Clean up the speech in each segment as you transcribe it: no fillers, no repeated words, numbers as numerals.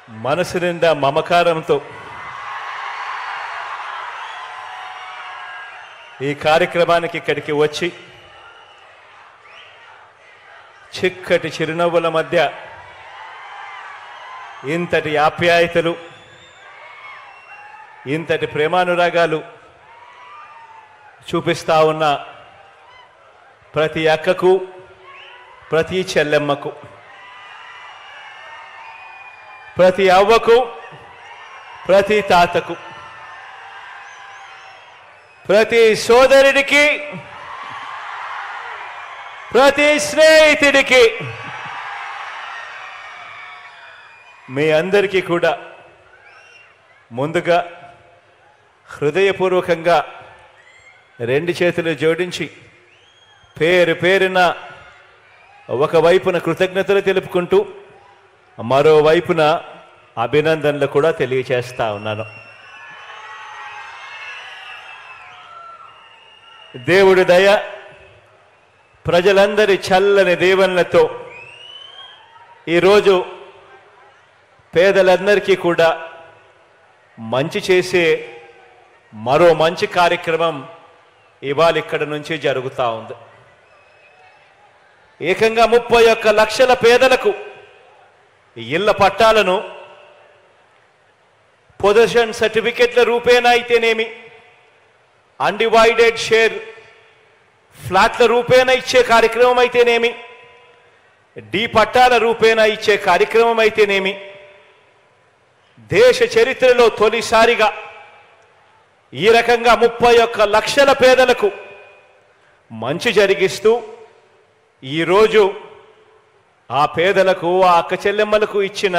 మనసు నిండా మమకారంతో ఈ కార్యక్రమానికి ఇక్కడికి వచ్చి చిక్కటి చిరునవ్వుల మధ్య ఇంతటి ఆప్యాయతలు, ఇంతటి ప్రేమానురాగాలు చూపిస్తా ఉన్న ప్రతి అక్కకు, ప్రతి చెల్లెమ్మకు, ప్రతి అవ్వకు, ప్రతి తాతకు, ప్రతి సోదరుడికి, ప్రతి స్నేహితుడికి, మీ అందరికీ కూడా ముందుగా హృదయపూర్వకంగా రెండు చేతులు జోడించి పేరు పేరున ఒకవైపున కృతజ్ఞతలు తెలుపుకుంటూ మరోవైపున అభినందనలు కూడా తెలియచేస్తా ఉన్నాను. దేవుడి దయ, ప్రజలందరి చల్లని దీవెనలతో ఈరోజు పేదలందరికీ కూడా మంచి చేసే మరో మంచి కార్యక్రమం ఇవాళ ఇక్కడ నుంచి జరుగుతూ ఉంది. ఏకంగా 31 లక్షల పేదలకు ఇళ్ల పట్టాలను పొజిషన్ సర్టిఫికెట్ల రూపేణా అయితేనేమి, అన్డివైడెడ్ షేర్ ఫ్లాట్ల రూపేణా ఇచ్చే కార్యక్రమం అయితేనేమి, డి పట్టాల రూపేణా ఇచ్చే కార్యక్రమం అయితేనేమి, దేశ చరిత్రలో తొలిసారిగా ఈ రకంగా 31 లక్షల పేదలకు మంచి జరిగిస్తూ ఈరోజు ఆ పేదలకు, ఆ అక్క చెల్లెమ్మలకు ఇచ్చిన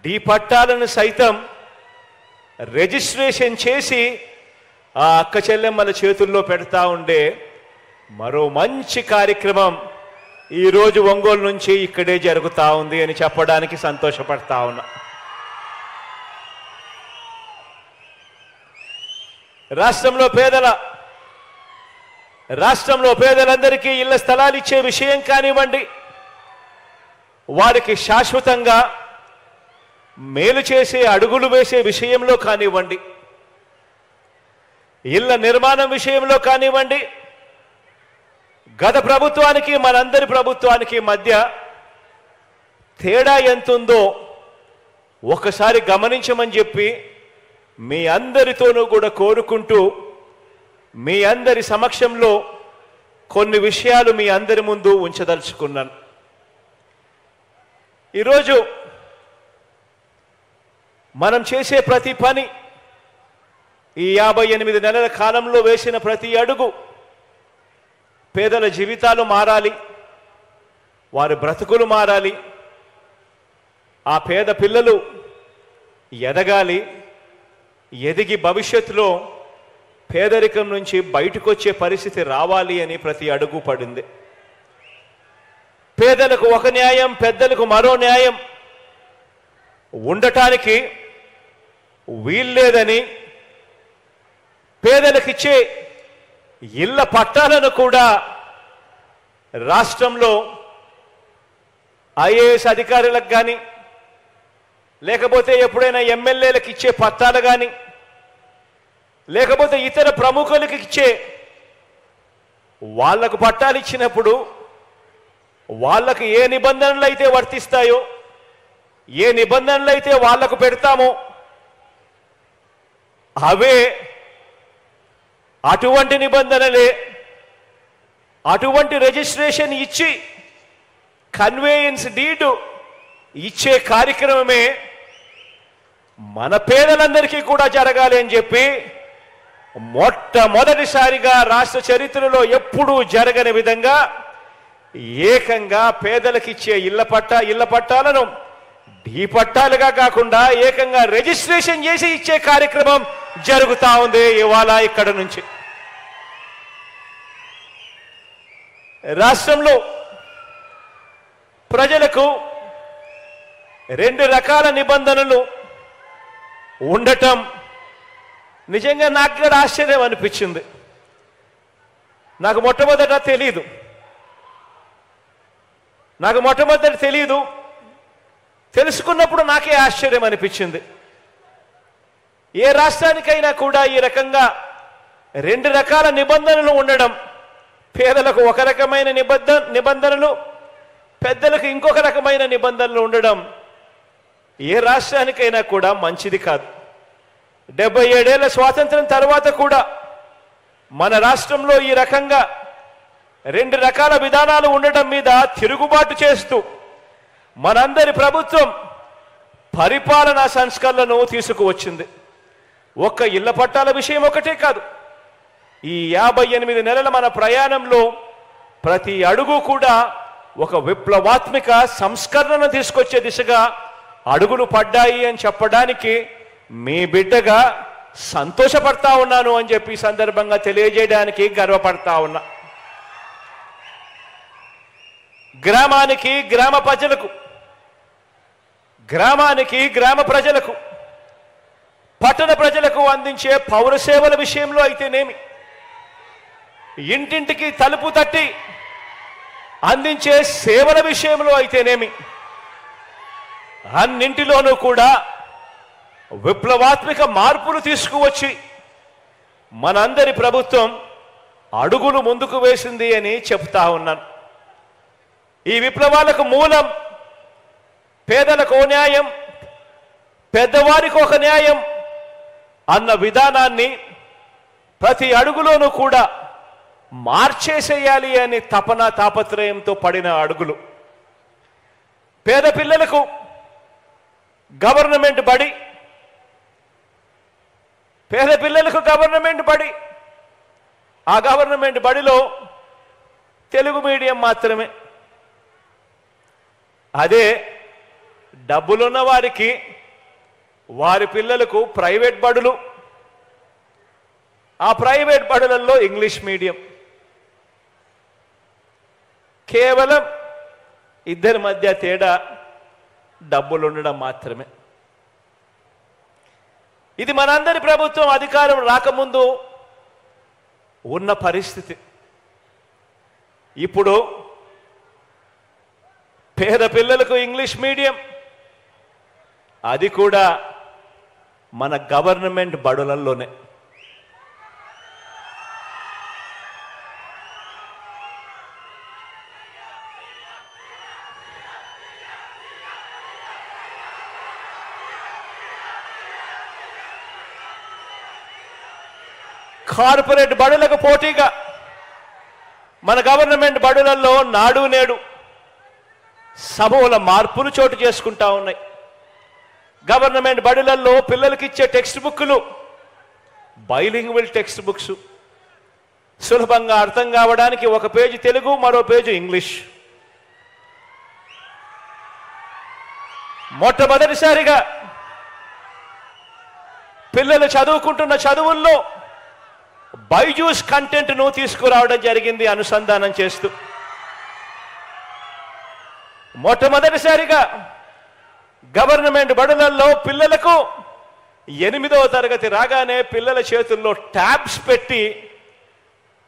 డి పట్టాలను సైతం రిజిస్ట్రేషన్ చేసి ఆ అక్క చెల్లెమ్మల చేతుల్లో పెడతా ఉండే మరో మంచి కార్యక్రమం ఈరోజు ఒంగోలు నుంచి ఇక్కడే జరుగుతూ ఉంది అని చెప్పడానికి సంతోషపడతా ఉన్నా. రాష్ట్రంలో పేదలందరికీ ఇళ్ల స్థలాలు ఇచ్చే విషయం కానివ్వండి, వారికి శాశ్వతంగా మేలు చేసే అడుగులు వేసే విషయంలో కానివ్వండి, ఇళ్ల నిర్మాణం విషయంలో కానివ్వండి, గత ప్రభుత్వానికి మనందరి ప్రభుత్వానికి మధ్య తేడా ఎంతుందో ఒకసారి గమనించమని చెప్పి మీ అందరితోనూ కూడా కోరుకుంటూ మీ అందరి సమక్షంలో కొన్ని విషయాలు మీ అందరి ముందు ఉంచదలుచుకున్నాను. ఈరోజు మనం చేసే ప్రతి పని, ఈ 58 నెలల కాలంలో వేసిన ప్రతి అడుగు పేదల జీవితాలు మారాలి, వారి బ్రతుకులు మారాలి, ఆ పేద పిల్లలు ఎదగాలి, ఎదిగి భవిష్యత్తులో పేదరికం నుంచి బయటకు వచ్చే పరిస్థితి రావాలి అని ప్రతి అడుగు పడింది. పేదలకు ఒక న్యాయం, పెద్దలకు మరో న్యాయం ఉండటానికి వీల్లేదని పేదలకిచ్చే ఇళ్ల పట్టాలను కూడా రాష్ట్రంలో ఐఏఎస్ అధికారులకు కానీ, లేకపోతే ఎప్పుడైనా ఎమ్మెల్యేలకు ఇచ్చే పట్టాలు కానీ, లేకపోతే ఇతర ప్రముఖులకు ఇచ్చే వాళ్లకు పట్టాలు ఇచ్చినప్పుడు వాళ్లకు ఏ నిబంధనలు అయితే వర్తిస్తాయో, ఏ నిబంధనలు అయితే వాళ్లకు పెడతామో అవే, అటువంటి నిబంధనలే, అటువంటి రిజిస్ట్రేషన్ ఇచ్చి కన్వేయన్స్ డీడ్ ఇచ్చే కార్యక్రమమే మన పేదలందరికీ కూడా జరగాలి అని చెప్పి మొట్టమొదటిసారిగా రాష్ట్ర చరిత్రలో ఎప్పుడూ జరగని విధంగా ఏకంగా పేదలకిచ్చే ఇళ్ల పట్టాలను డి పట్టాలుగా కాకుండా ఏకంగా రిజిస్ట్రేషన్ చేసి ఇచ్చే కార్యక్రమం జరుగుతా ఉంది ఇవాళ ఇక్కడ నుంచి. రాష్ట్రంలో ప్రజలకు 2 రకాల నిబంధనలు ఉండటం నిజంగా నాకు కూడా ఆశ్చర్యం అనిపించింది. నాకు మొట్టమొదట తెలియదు. తెలుసుకున్నప్పుడు నాకే ఆశ్చర్యం అనిపించింది. ఏ రాష్ట్రానికైనా కూడా ఈ రకంగా రెండు రకాల నిబంధనలు ఉండడం, పేదలకు ఒక రకమైన నిబంధనలు, పెద్దలకు ఇంకొక రకమైన నిబంధనలు ఉండడం ఏ రాష్ట్రానికైనా కూడా మంచిది కాదు. 77 ఏళ్ల స్వాతంత్రం తర్వాత కూడా మన రాష్ట్రంలో ఈ రకంగా రెండు రకాల విధానాలు ఉండడం మీద తిరుగుబాటు చేస్తూ మనందరి ప్రభుత్వం పరిపాలనా సంస్కరణను తీసుకువచ్చింది. ఒక్క ఇళ్ల పట్టాల విషయం ఒకటే కాదు, ఈ 58 నెలల మన ప్రయాణంలో ప్రతి అడుగు కూడా ఒక విప్లవాత్మక సంస్కరణను తీసుకొచ్చే దిశగా అడుగులు పడ్డాయి అని చెప్పడానికి మీ బిడ్డగా సంతోషపడతా ఉన్నాను అని చెప్పి సందర్భంగా తెలియజేయడానికి గర్వపడతా ఉన్నా. గ్రామానికి గ్రామ ప్రజలకు పట్టణ ప్రజలకు అందించే పౌర సేవల విషయంలో అయితేనేమి, ఇంటింటికి తలుపు తట్టి అందించే సేవల విషయంలో అయితేనేమి, అన్నింటిలోనూ కూడా విప్లవాత్మక మార్పులు తీసుకువచ్చి మనందరి ప్రభుత్వం అడుగులు ముందుకు వేసింది అని చెప్తా ఉన్నాను. ఈ విప్లవాలకు మూలం పేదలకు న్యాయం, పెద్దవారికి ఒక న్యాయం అన్న విధానాన్ని ప్రతి అడుగులోనూ కూడా మార్చేసేయాలి అని తాపత్రయంతో పడిన అడుగులు. పేద పిల్లలకు గవర్నమెంట్ బడి, ఆ గవర్నమెంట్ బడిలో తెలుగు మీడియం మాత్రమే. అదే డబ్బులున్న వారికి వారి పిల్లలకు ప్రైవేట్ బడులు, ఆ ప్రైవేట్ బడులలో ఇంగ్లీష్ మీడియం. కేవలం ఇద్దరి మధ్య తేడా డబ్బులు ఉండడం మాత్రమే. ఇది మనందరి ప్రభుత్వం అధికారం రాకముందు ఉన్న పరిస్థితి. ఇప్పుడు పేద పిల్లలకు ఇంగ్లీష్ మీడియం, అది కూడా మన గవర్నమెంట్ బడులలోనే. కార్పొరేట్ బడులకు పోటీగా మన గవర్నమెంట్ బడులలో నాడు నేడు సమూల మార్పులు చోటు చేసుకుంటా ఉన్నాయి. గవర్నమెంట్ బడులలో పిల్లలకి ఇచ్చే టెక్స్ట్ బుక్లు బైలింగ్వల్ టెక్స్ట్ బుక్స్, సులభంగా అర్థం కావడానికి ఒక పేజీ తెలుగు, మరో పేజీ ఇంగ్లీష్. మొట్టమొదటిసారిగా పిల్లలు చదువుకుంటున్న చదువుల్లో బైజూస్ కంటెంట్ను తీసుకురావడం జరిగింది అనుసంధానం చేస్తూ. మొట్టమొదటిసారిగా గవర్నమెంట్ బడులలో పిల్లలకు 8వ తరగతి రాగానే పిల్లల చేతుల్లో ట్యాబ్స్ పెట్టి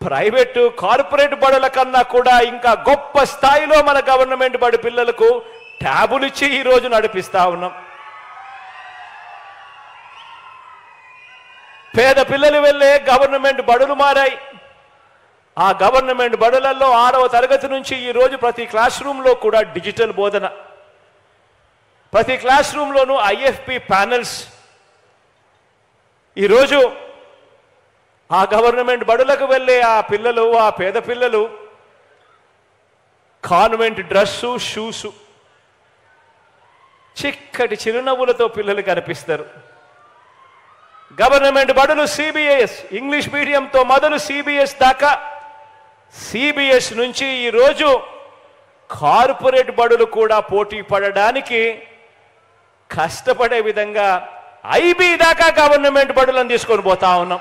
ప్రైవేటు కార్పొరేట్ బడుల కన్నా కూడా ఇంకా గొప్ప స్థాయిలో మన గవర్నమెంట్ బడి పిల్లలకు ట్యాబులు ఇచ్చి ఈరోజు నడిపిస్తా ఉన్నాం. పేద పిల్లలు వెళ్ళే గవర్నమెంట్ బడులు మారాయి. ఆ గవర్నమెంట్ బడులలో 6వ తరగతి నుంచి ఈరోజు ప్రతి క్లాస్ రూమ్లో కూడా డిజిటల్ బోధన, ప్రతి క్లాస్ రూమ్లోనూ ఐఎఫ్పి ప్యానెల్స్. ఈరోజు ఆ గవర్నమెంట్ బడులకు వెళ్ళే ఆ పిల్లలు, ఆ పేద పిల్లలు కాన్వెంట్ డ్రెస్సు, షూసు, చిక్కటి చిరునవ్వులతో పిల్లలు కనిపిస్తారు. గవర్నమెంట్ బడులు సిబిఎస్, ఇంగ్లీష్ మీడియంతో మొదలు సిబిఎస్ దాకా, సిబిఎస్ నుంచి ఈరోజు కార్పొరేట్ బడులు కూడా పోటీ పడడానికి కష్టపడే విధంగా ఐబీ దాకా గవర్నమెంట్ బడులను తీసుకొని పోతా ఉన్నాం.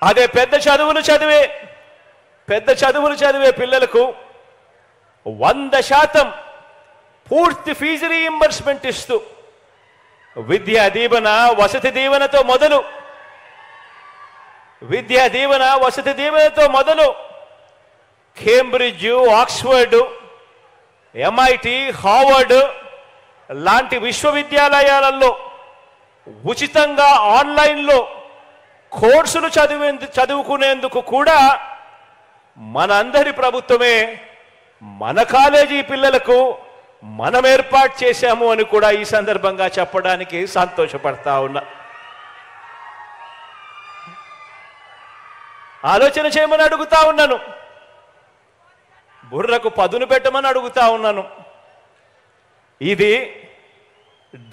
అదే పెద్ద చదువులు చదివే పిల్లలకు 100% పూర్తి ఫీజు రీయింబర్స్మెంట్ ఇస్తూ విద్యా దీవెన, వసతి దీవెనతో మొదలు కేంబ్రిడ్జ్, ఆక్స్ఫర్డ్, ఎంఐటి, హార్వర్డ్ లాంటి విశ్వవిద్యాలయాలలో ఉచితంగా ఆన్లైన్లో కోర్సులు చదువుకునేందుకు కూడా మనందరి ప్రభుత్వమే మన కాలేజీ పిల్లలకు మనం ఏర్పాటు చేశాము అని కూడా ఈ సందర్భంగా చెప్పడానికి సంతోషపడతా ఉన్నా. ఆలోచన చేయమని అడుగుతా ఉన్నాను, బుర్రకు పదును పెట్టమని అడుగుతా ఉన్నాను. ఇది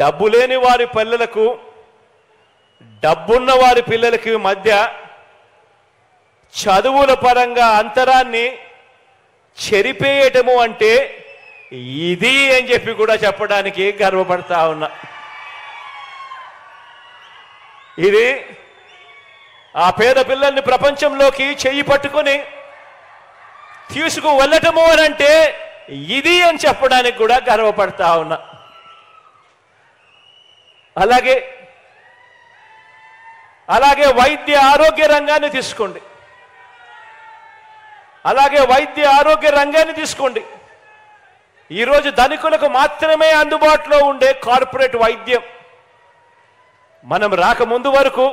డబ్బు లేని వారి పిల్లలకు, డబ్బున్న వారి పిల్లలకి మధ్య చదువుల పరంగా అంతరాన్ని చెరిపేయటము అంటే ఇది అని చెప్పి కూడా చెప్పడానికి గర్వపడతా ఉన్నా. ఇది ఆ పేద పిల్లల్ని ప్రపంచంలోకి చెయ్యి పట్టుకొని తీసుకు వెళ్ళటము అని అంటే ఇది అని చెప్పడానికి కూడా గర్వపడతా ఉన్నా. అలాగే వైద్య ఆరోగ్య రంగాన్ని తీసుకోండి. ఈరోజు ధనికులకు మాత్రమే అందుబాటులో ఉండే కార్పొరేట్ వైద్యం మనం రాకముందు వరకు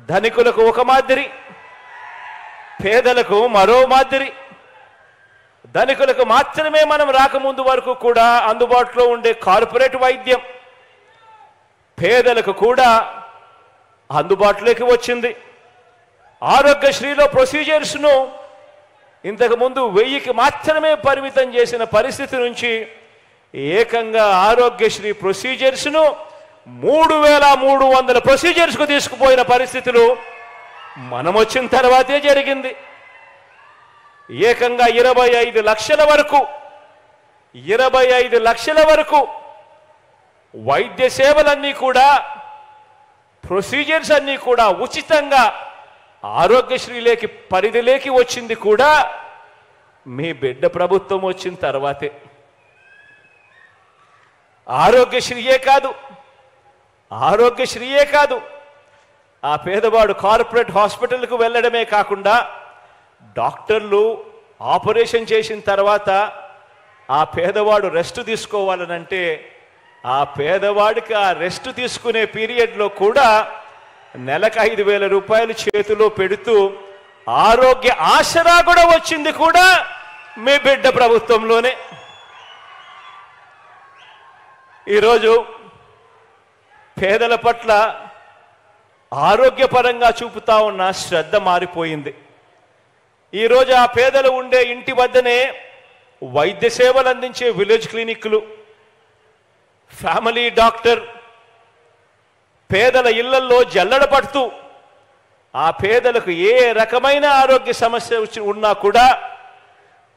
ధనికులకు ఒక మాదిరి, పేదలకు మరో మాదిరి. ధనికులకు మాత్రమే మనం రాకముందు వరకు కూడా అందుబాటులో ఉండే కార్పొరేట్ వైద్యం పేదలకు కూడా అందుబాటులోకి వచ్చింది. ఆరోగ్యశ్రీలో ప్రొసీజర్స్ను ఇంతకుముందు 1000కి మాత్రమే పరిమితం చేసిన పరిస్థితి నుంచి ఏకంగా ఆరోగ్యశ్రీ ప్రొసీజర్స్ను 3300 ప్రొసీజర్స్కు తీసుకుపోయిన పరిస్థితులు మనం వచ్చిన తర్వాతే జరిగింది. ఏకంగా 25 లక్షల వరకు వైద్య సేవలన్నీ కూడా, ప్రొసీజర్స్ అన్నీ కూడా ఉచితంగా ఆరోగ్యశ్రీలేకి పరిధిలోకి వచ్చింది కూడా మీ బిడ్డ ప్రభుత్వం వచ్చిన తర్వాతే. ఆరోగ్యశ్రీయే కాదు, ఆ పేదవాడు కార్పొరేట్ హాస్పిటల్కు వెళ్ళడమే కాకుండా డాక్టర్లు ఆపరేషన్ చేసిన తర్వాత ఆ పేదవాడు రెస్ట్ తీసుకోవాలనంటే ఆ పేదవాడికి ఆ రెస్ట్ తీసుకునే పీరియడ్లో కూడా నెలకు 5,000 రూపాయలు చేతిలో పెడుతూ ఆరోగ్య ఆసరా కూడా వచ్చింది కూడా మీ బిడ్డ ప్రభుత్వంలోనే. ఈరోజు పేదల పట్ల ఆరోగ్యపరంగా చూపుతా ఉన్న శ్రద్ధ మారిపోయింది. ఈరోజు ఆ పేదలు ఉండే ఇంటి వద్దనే వైద్య సేవలు అందించే విలేజ్ క్లినిక్లు, ఫ్యామిలీ డాక్టర్ పేదల ఇళ్లల్లో జల్లెడ పడుతూ ఆ పేదలకు ఏ రకమైన ఆరోగ్య సమస్య ఉన్నా కూడా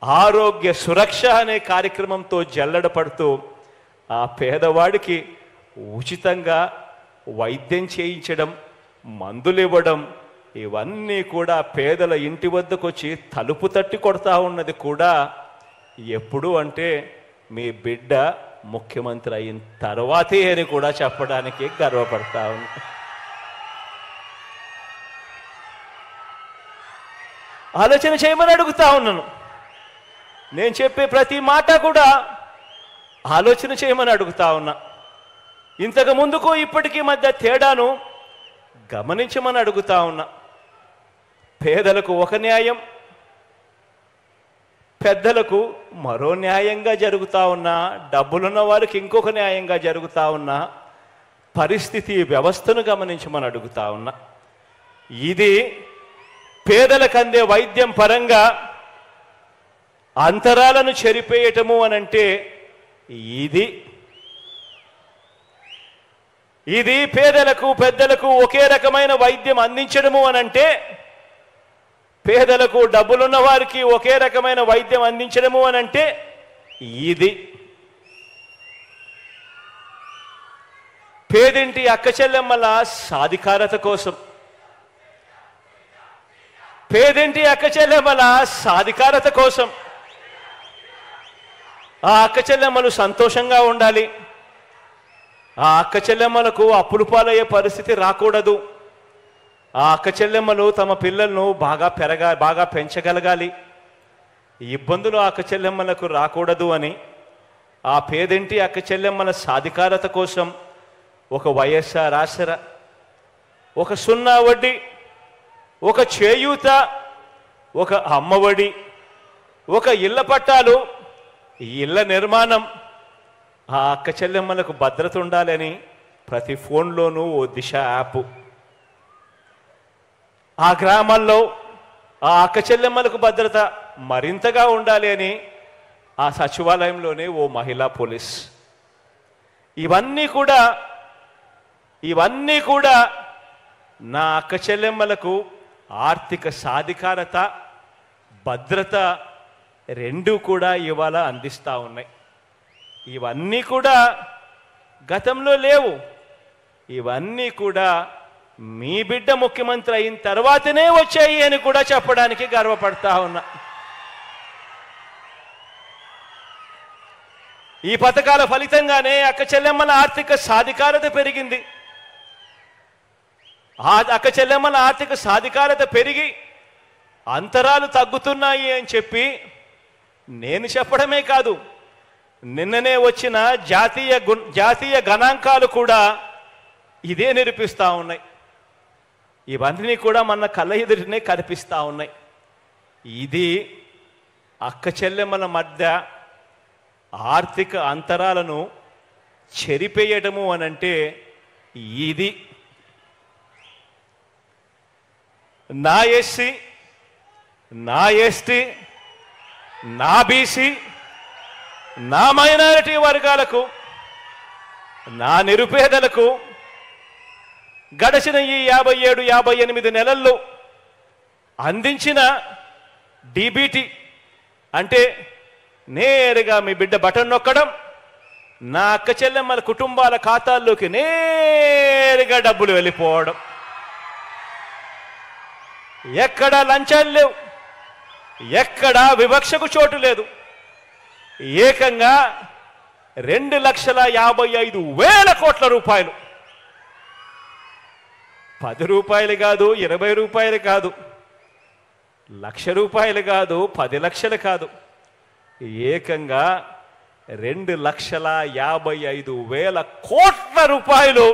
ఆరోగ్య సురక్ష అనే కార్యక్రమంతో జల్లెడ పడుతూ ఆ పేదవాడికి ఉచితంగా వైద్యం చేయించడం, మందులు ఇవ్వడం, ఇవన్నీ కూడా పేదల ఇంటి వద్దకు వచ్చి తలుపు తట్టి కొడతా ఉన్నది కూడా ఎప్పుడు అంటే మీ బిడ్డ ముఖ్యమంత్రి అయిన తర్వాతే అని కూడా చెప్పడానికి గర్వపడతా ఉన్నా. ఆలోచన చేయమని అడుగుతా ఉన్నాను. నేను చెప్పే ప్రతి మాట కూడా ఆలోచన చేయమని అడుగుతా ఉన్నా. ఇంతకు ముందుకు ఇప్పటికీ మధ్య తేడాను గమనించమని అడుగుతా ఉన్నా. పేదలకు ఒక న్యాయం, పెద్దలకు మరో న్యాయంగా జరుగుతా ఉన్నా, డబ్బులున్న వారికి ఇంకొక న్యాయంగా జరుగుతా ఉన్నా పరిస్థితి వ్యవస్థను గమనించమని అడుగుతా ఉన్నా. ఇది పేదలకు అందే వైద్యం పరంగా అంతరాలను చెరిపేయటము అనంటే ఇది పేదలకు పెద్దలకు ఒకే రకమైన వైద్యం అందించడము అనంటే, పేదలకు డబ్బులున్న వారికి ఒకే రకమైన వైద్యం అందించడము అనంటే ఇది. పేదింటి అక్క చెల్లెమ్మల సాధికారత కోసం, పేదింటి అక్క చెల్లెమ్మల సాధికారత కోసం ఆ అక్క చెల్లెమ్మలు సంతోషంగా ఉండాలి. ఆ అక్క చెల్లెమ్మలకు అప్పులు పాలయ్యే పరిస్థితి రాకూడదు. ఆ అక్క చెల్లెమ్మలు తమ పిల్లలను బాగా పెంచగలగాలి. ఇబ్బందులు అక్క చెల్లెమ్మలకు రాకూడదు అని, ఆ పేదింటి అక్క చెల్లెమ్మల సాధికారత కోసం ఒక వైఎస్ఆర్ ఆసరా, ఒక సున్నా వడ్డీ, ఒక చేయూత, ఒక అమ్మఒడి, ఒక ఇళ్ల పట్టాలు, ఇళ్ల నిర్మాణం, ఆ అక్క చెల్లెమ్మలకు భద్రత ఉండాలని ప్రతి ఫోన్లోనూ ఓ దిశ యాప్, ఆ గ్రామాల్లో ఆ అక్క చెల్లెమ్మలకు భద్రత మరింతగా ఉండాలి అని ఆ సచివాలయంలోనే ఓ మహిళా పోలీస్. ఇవన్నీ కూడా నా అక్క చెల్లెమ్మలకు ఆర్థిక సాధికారత, భద్రత రెండూ కూడా ఇవాళ అందిస్తూ ఉన్నాయి. ఇవన్నీ కూడా గతంలో లేవు. ఇవన్నీ కూడా మీ బిడ్డ ముఖ్యమంత్రి అయిన తర్వాతనే వచ్చాయి అని కూడా చెప్పడానికి గర్వపడతా ఉన్నా. ఈ పథకాల ఫలితంగానే అక్క చెల్లెమ్మల ఆర్థిక సాధికారత పెరిగింది. ఆ అక్క చెల్లెమ్మల ఆర్థిక సాధికారత పెరిగి అంతరాలు తగ్గుతున్నాయి అని చెప్పి నేను చెప్పడమే కాదు, నిన్ననే వచ్చిన జాతీయ గణాంకాలు కూడా ఇదే నిరూపిస్తూ ఉన్నాయి. ఇవన్నీ కూడా మన కళ్ళ ఎదుటినే కనిపిస్తూ ఉన్నాయి. ఇది అక్క చెల్లెమ్మల మధ్య ఆర్థిక అంతరాలను చెరిపేయటము అనంటే ఇది. నా ఎస్సీ, నా ఎస్టీ, నా బీసీ, నా మైనారిటీ వర్గాలకు, నా నిరుపేదలకు గడిచిన ఈ 57-58 నెలల్లో అందించిన డీబీటీ అంటే నేరుగా మీ బిడ్డ బటన్ నొక్కడం, నా అక్క చెల్లెమ్మల కుటుంబాల ఖాతాల్లోకి నేరుగా డబ్బులు వెళ్ళిపోవడం. ఎక్కడా లంచాలు లేవు, ఎక్కడా వివక్షకు చోటు లేదు. ఏకంగా 2,55,000 కోట్ల రూపాయలు, 10 రూపాయలు కాదు, 20 రూపాయలు కాదు, ₹1,00,000 కాదు, 10 లక్షలు కాదు, ఏకంగా 2,55,000 కోట్ల రూపాయలు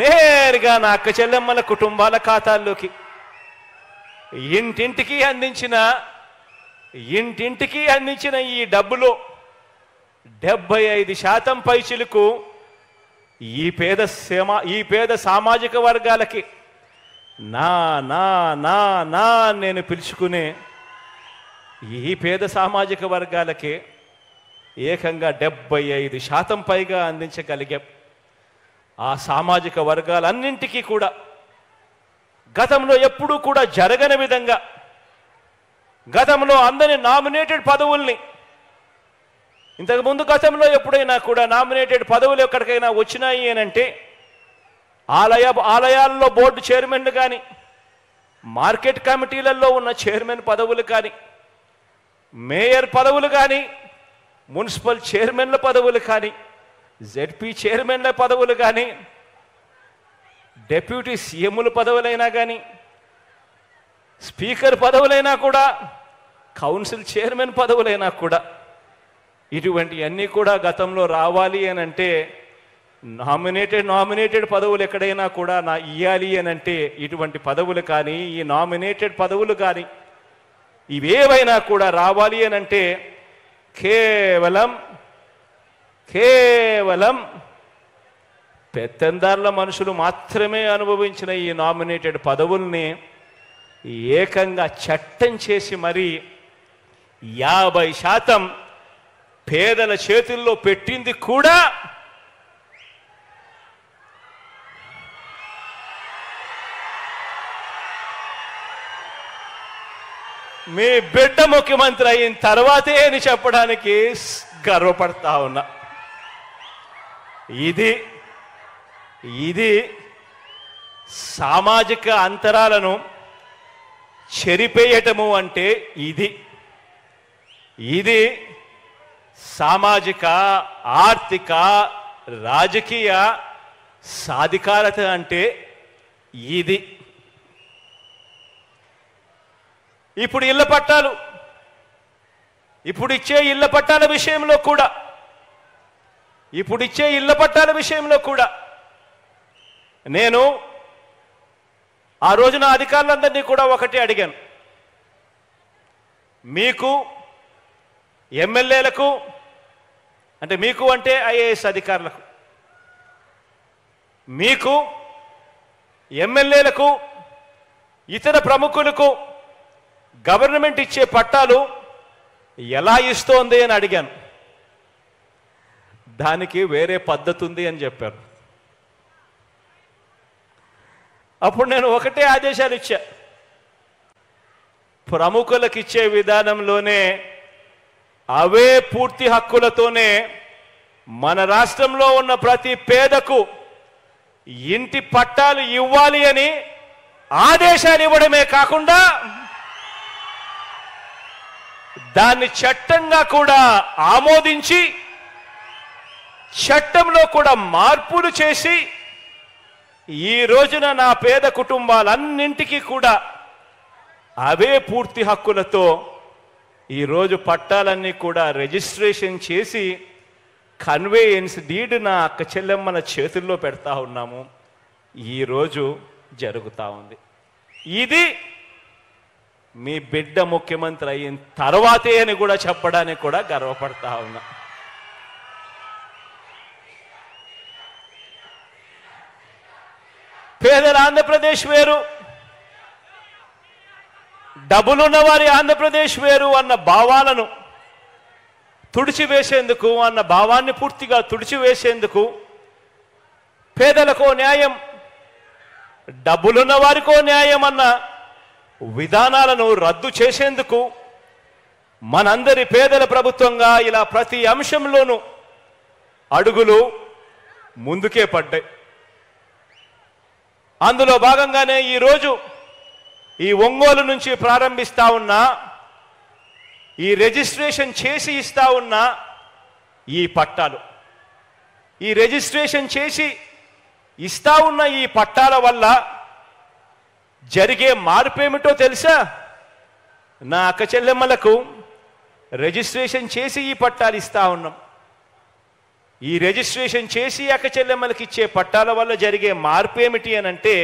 నేరుగా నా అక్క చెల్లెమ్మల కుటుంబాల ఖాతాల్లోకి ఇంటింటికి అందించిన ఈ డబ్బులో 75% పైచిలకు ఈ పేద సామాజిక వర్గాలకి నా నా నా నా నేను పిలుచుకునే ఈ పేద సామాజిక వర్గాలకి ఏకంగా 75% పైగా అందించగలిగాం. ఆ సామాజిక వర్గాలన్నింటికీ కూడా గతంలో ఎప్పుడూ కూడా జరగని విధంగా, గతంలో అందరి నామినేటెడ్ పదవుల్ని, ఇంతకుముందు గతంలో ఎప్పుడైనా కూడా నామినేటెడ్ పదవులు ఎక్కడికైనా వచ్చినాయి అనంటే ఆలయాల్లో బోర్డు చైర్మన్లు కానీ, మార్కెట్ కమిటీలలో ఉన్న చైర్మన్ పదవులు కానీ, మేయర్ పదవులు కానీ, మున్సిపల్ చైర్మన్ల పదవులు కానీ, జెడ్పీ చైర్మన్ల పదవులు కానీ, డెప్యూటీ సీఎంల పదవులైనా కానీ, స్పీకర్ పదవులైనా కూడా, కౌన్సిల్ చైర్మన్ పదవులైనా కూడా, ఇటువంటి అన్నీ కూడా గతంలో రావాలి అని అంటే నామినేటెడ్ పదవులు ఎక్కడైనా కూడా ఇయ్యాలి అని అంటే ఇటువంటి పదవులు కానీ, ఈ నామినేటెడ్ పదవులు కానీ ఇవేవైనా కూడా రావాలి అని అంటే కేవలం పెత్తందారుల మనుషులు మాత్రమే అనుభవించిన ఈ నామినేటెడ్ పదవుల్ని ఏకంగా చట్టం చేసి మరి 50% పేదల చేతుల్లో పెట్టింది కూడా మీ బిడ్డ ముఖ్యమంత్రి అయిన తర్వాతే అని చెప్పడానికి గర్వపడతా ఉన్నా. ఇది సామాజిక అంతరాలను చెరిపేయటము అంటే ఇది సామాజిక, ఆర్థిక, రాజకీయ సాధికారత అంటే ఇది. ఇప్పుడు ఇళ్ల పట్టాలు ఇప్పుడు ఇచ్చే ఇళ్ల పట్టాల విషయంలో కూడా నేను ఆ రోజున అధికారులందరినీ కూడా ఒకటి అడిగాను. మీకు ఎమ్మెల్యేలకు, అంటే మీకు అంటే ఐఏఎస్ అధికారులకు, మీకు ఎమ్మెల్యేలకు, ఇతర ప్రముఖులకు గవర్నమెంట్ ఇచ్చే పట్టాలు ఎలా ఇస్తోంది అని అడిగాను. దానికి వేరే పద్ధతి ఉంది అని చెప్పారు. అప్పుడు నేను ఒకటే ఆదేశాలు ఇచ్చా, ప్రముఖులకు ఇచ్చే విధానంలోనే అవే పూర్తి హక్కులతోనే మన రాష్ట్రంలో ఉన్న ప్రతి పేదకు ఇంటి పట్టాలు ఇవ్వాలి అని ఆదేశాలు ఇవ్వడమే కాకుండా దాన్ని చట్టంగా కూడా ఆమోదించి చట్టంలో కూడా మార్పులు చేసి ఈ రోజున నా పేద కుటుంబాలన్నింటికీ కూడా అవే పూర్తి హక్కులతో ఈరోజు పట్టాలన్నీ కూడా రిజిస్ట్రేషన్ చేసి కన్వేయన్స్ డీడ్ నా అక్క చెల్లెమ్మల చేతుల్లో పెడతా ఉన్నాము. ఈరోజు జరుగుతూ ఉంది. ఇది మీ బిడ్డ ముఖ్యమంత్రి అయిన తర్వాతే అని కూడా చెప్పడానికి కూడా గర్వపడతా ఉన్నా. పేదల ఆంధ్రప్రదేశ్ వేరు, డబ్బులున్న వారి ఆంధ్రప్రదేశ్ వేరు అన్న భావాలను తుడిచివేసేందుకు, అన్న భావాన్ని పూర్తిగా తుడిచివేసేందుకు పేదలకో న్యాయం, డబ్బులున్న వారికో న్యాయం అన్న విధానాలను రద్దు చేసేందుకు మనందరి పేదల ప్రభుత్వంగా ఇలా ప్రతి అంశంలోనూ అడుగులు ముందుకే పడ్డాయి. అందులో భాగంగానే ఈరోజు ఈ ఒంగోలు నుంచి ప్రారంభిస్తా ఉన్న ఈ రిజిస్ట్రేషన్ చేసి ఇస్తా ఉన్న ఈ పట్టాలు, ఈ రిజిస్ట్రేషన్ చేసి ఇస్తా ఉన్న ఈ పట్టాల వల్ల జరిగే మార్పేమిటో తెలుసా? నా అక్క చెల్లెమ్మలకు రిజిస్ట్రేషన్ చేసి ఈ పట్టాలు ఇస్తా ఉన్నాం. ఈ రిజిస్ట్రేషన్ చేసి అక్క చెల్లెమ్మలకి ఇచ్చే పట్టాల వల్ల జరిగే మార్పు ఏమిటి అని అంటే,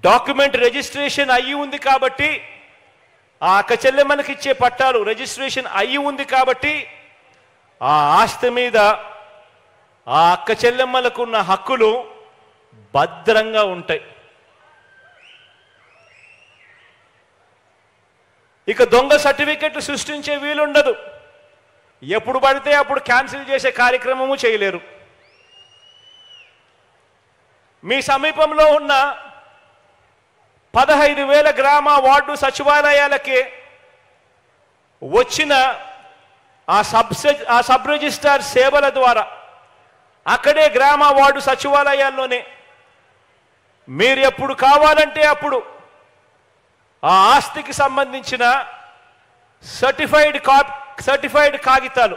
డాక్యుమెంట్ రిజిస్ట్రేషన్ అయ్యి ఉంది కాబట్టి ఆ అక్క చెల్లెమ్మలకి ఇచ్చే పట్టాలు రిజిస్ట్రేషన్ అయ్యి ఉంది కాబట్టి ఆ ఆస్తి మీద ఆ అక్క చెల్లెమ్మలకు ఉన్న హక్కులు భద్రంగా ఉంటాయి. ఇక దొంగ సర్టిఫికెట్లు సృష్టించే వీలుండదు. ఎప్పుడు పడితే అప్పుడు క్యాన్సిల్ చేసే కార్యక్రమము చేయలేరు. మీ సమీపంలో ఉన్న 15,000 గ్రామ వార్డు సచివాలయాలకి వచ్చిన ఆ సబ్ రిజిస్ట్రార్ సేవల ద్వారా అక్కడే గ్రామ వార్డు సచివాలయాల్లోనే మీరు ఎప్పుడు కావాలంటే అప్పుడు ఆ ఆస్తికి సంబంధించిన సర్టిఫైడ్ కాగితాలు,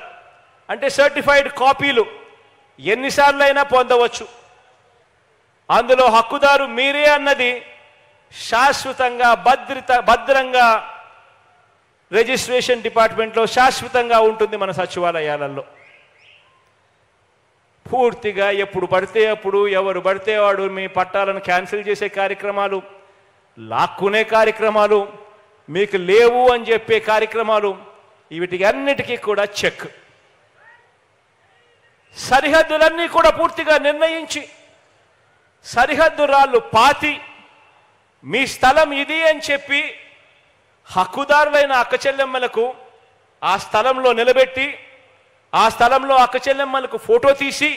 అంటే సర్టిఫైడ్ కాపీలు ఎన్నిసార్లు అయినా పొందవచ్చు. అందులో హక్కుదారు మీరే అన్నది శాశ్వతంగా భద్రంగా రిజిస్ట్రేషన్ డిపార్ట్మెంట్లో శాశ్వతంగా ఉంటుంది. మన సచివాలయాలలో పూర్తిగా ఎప్పుడు పడితే అప్పుడు ఎవరు పడితే వాడు మీ పట్టాలను క్యాన్సిల్ చేసే కార్యక్రమాలు, లాక్కునే కార్యక్రమాలు, మీకు లేవు అని చెప్పే కార్యక్రమాలు, వీటికి అన్నిటికీ కూడా చెక్. సరిహద్దులన్నీ కూడా పూర్తిగా నిర్ణయించి సరిహద్దు రాళ్ళు పాతి మీ స్థలం ఇది అని చెప్పి హక్కుదారులైన అక్క చెల్లెమ్మలకు ఆ స్థలంలో నిలబెట్టి ఆ స్థలంలో అక్క చెల్లెమ్మలకు ఫోటో తీసి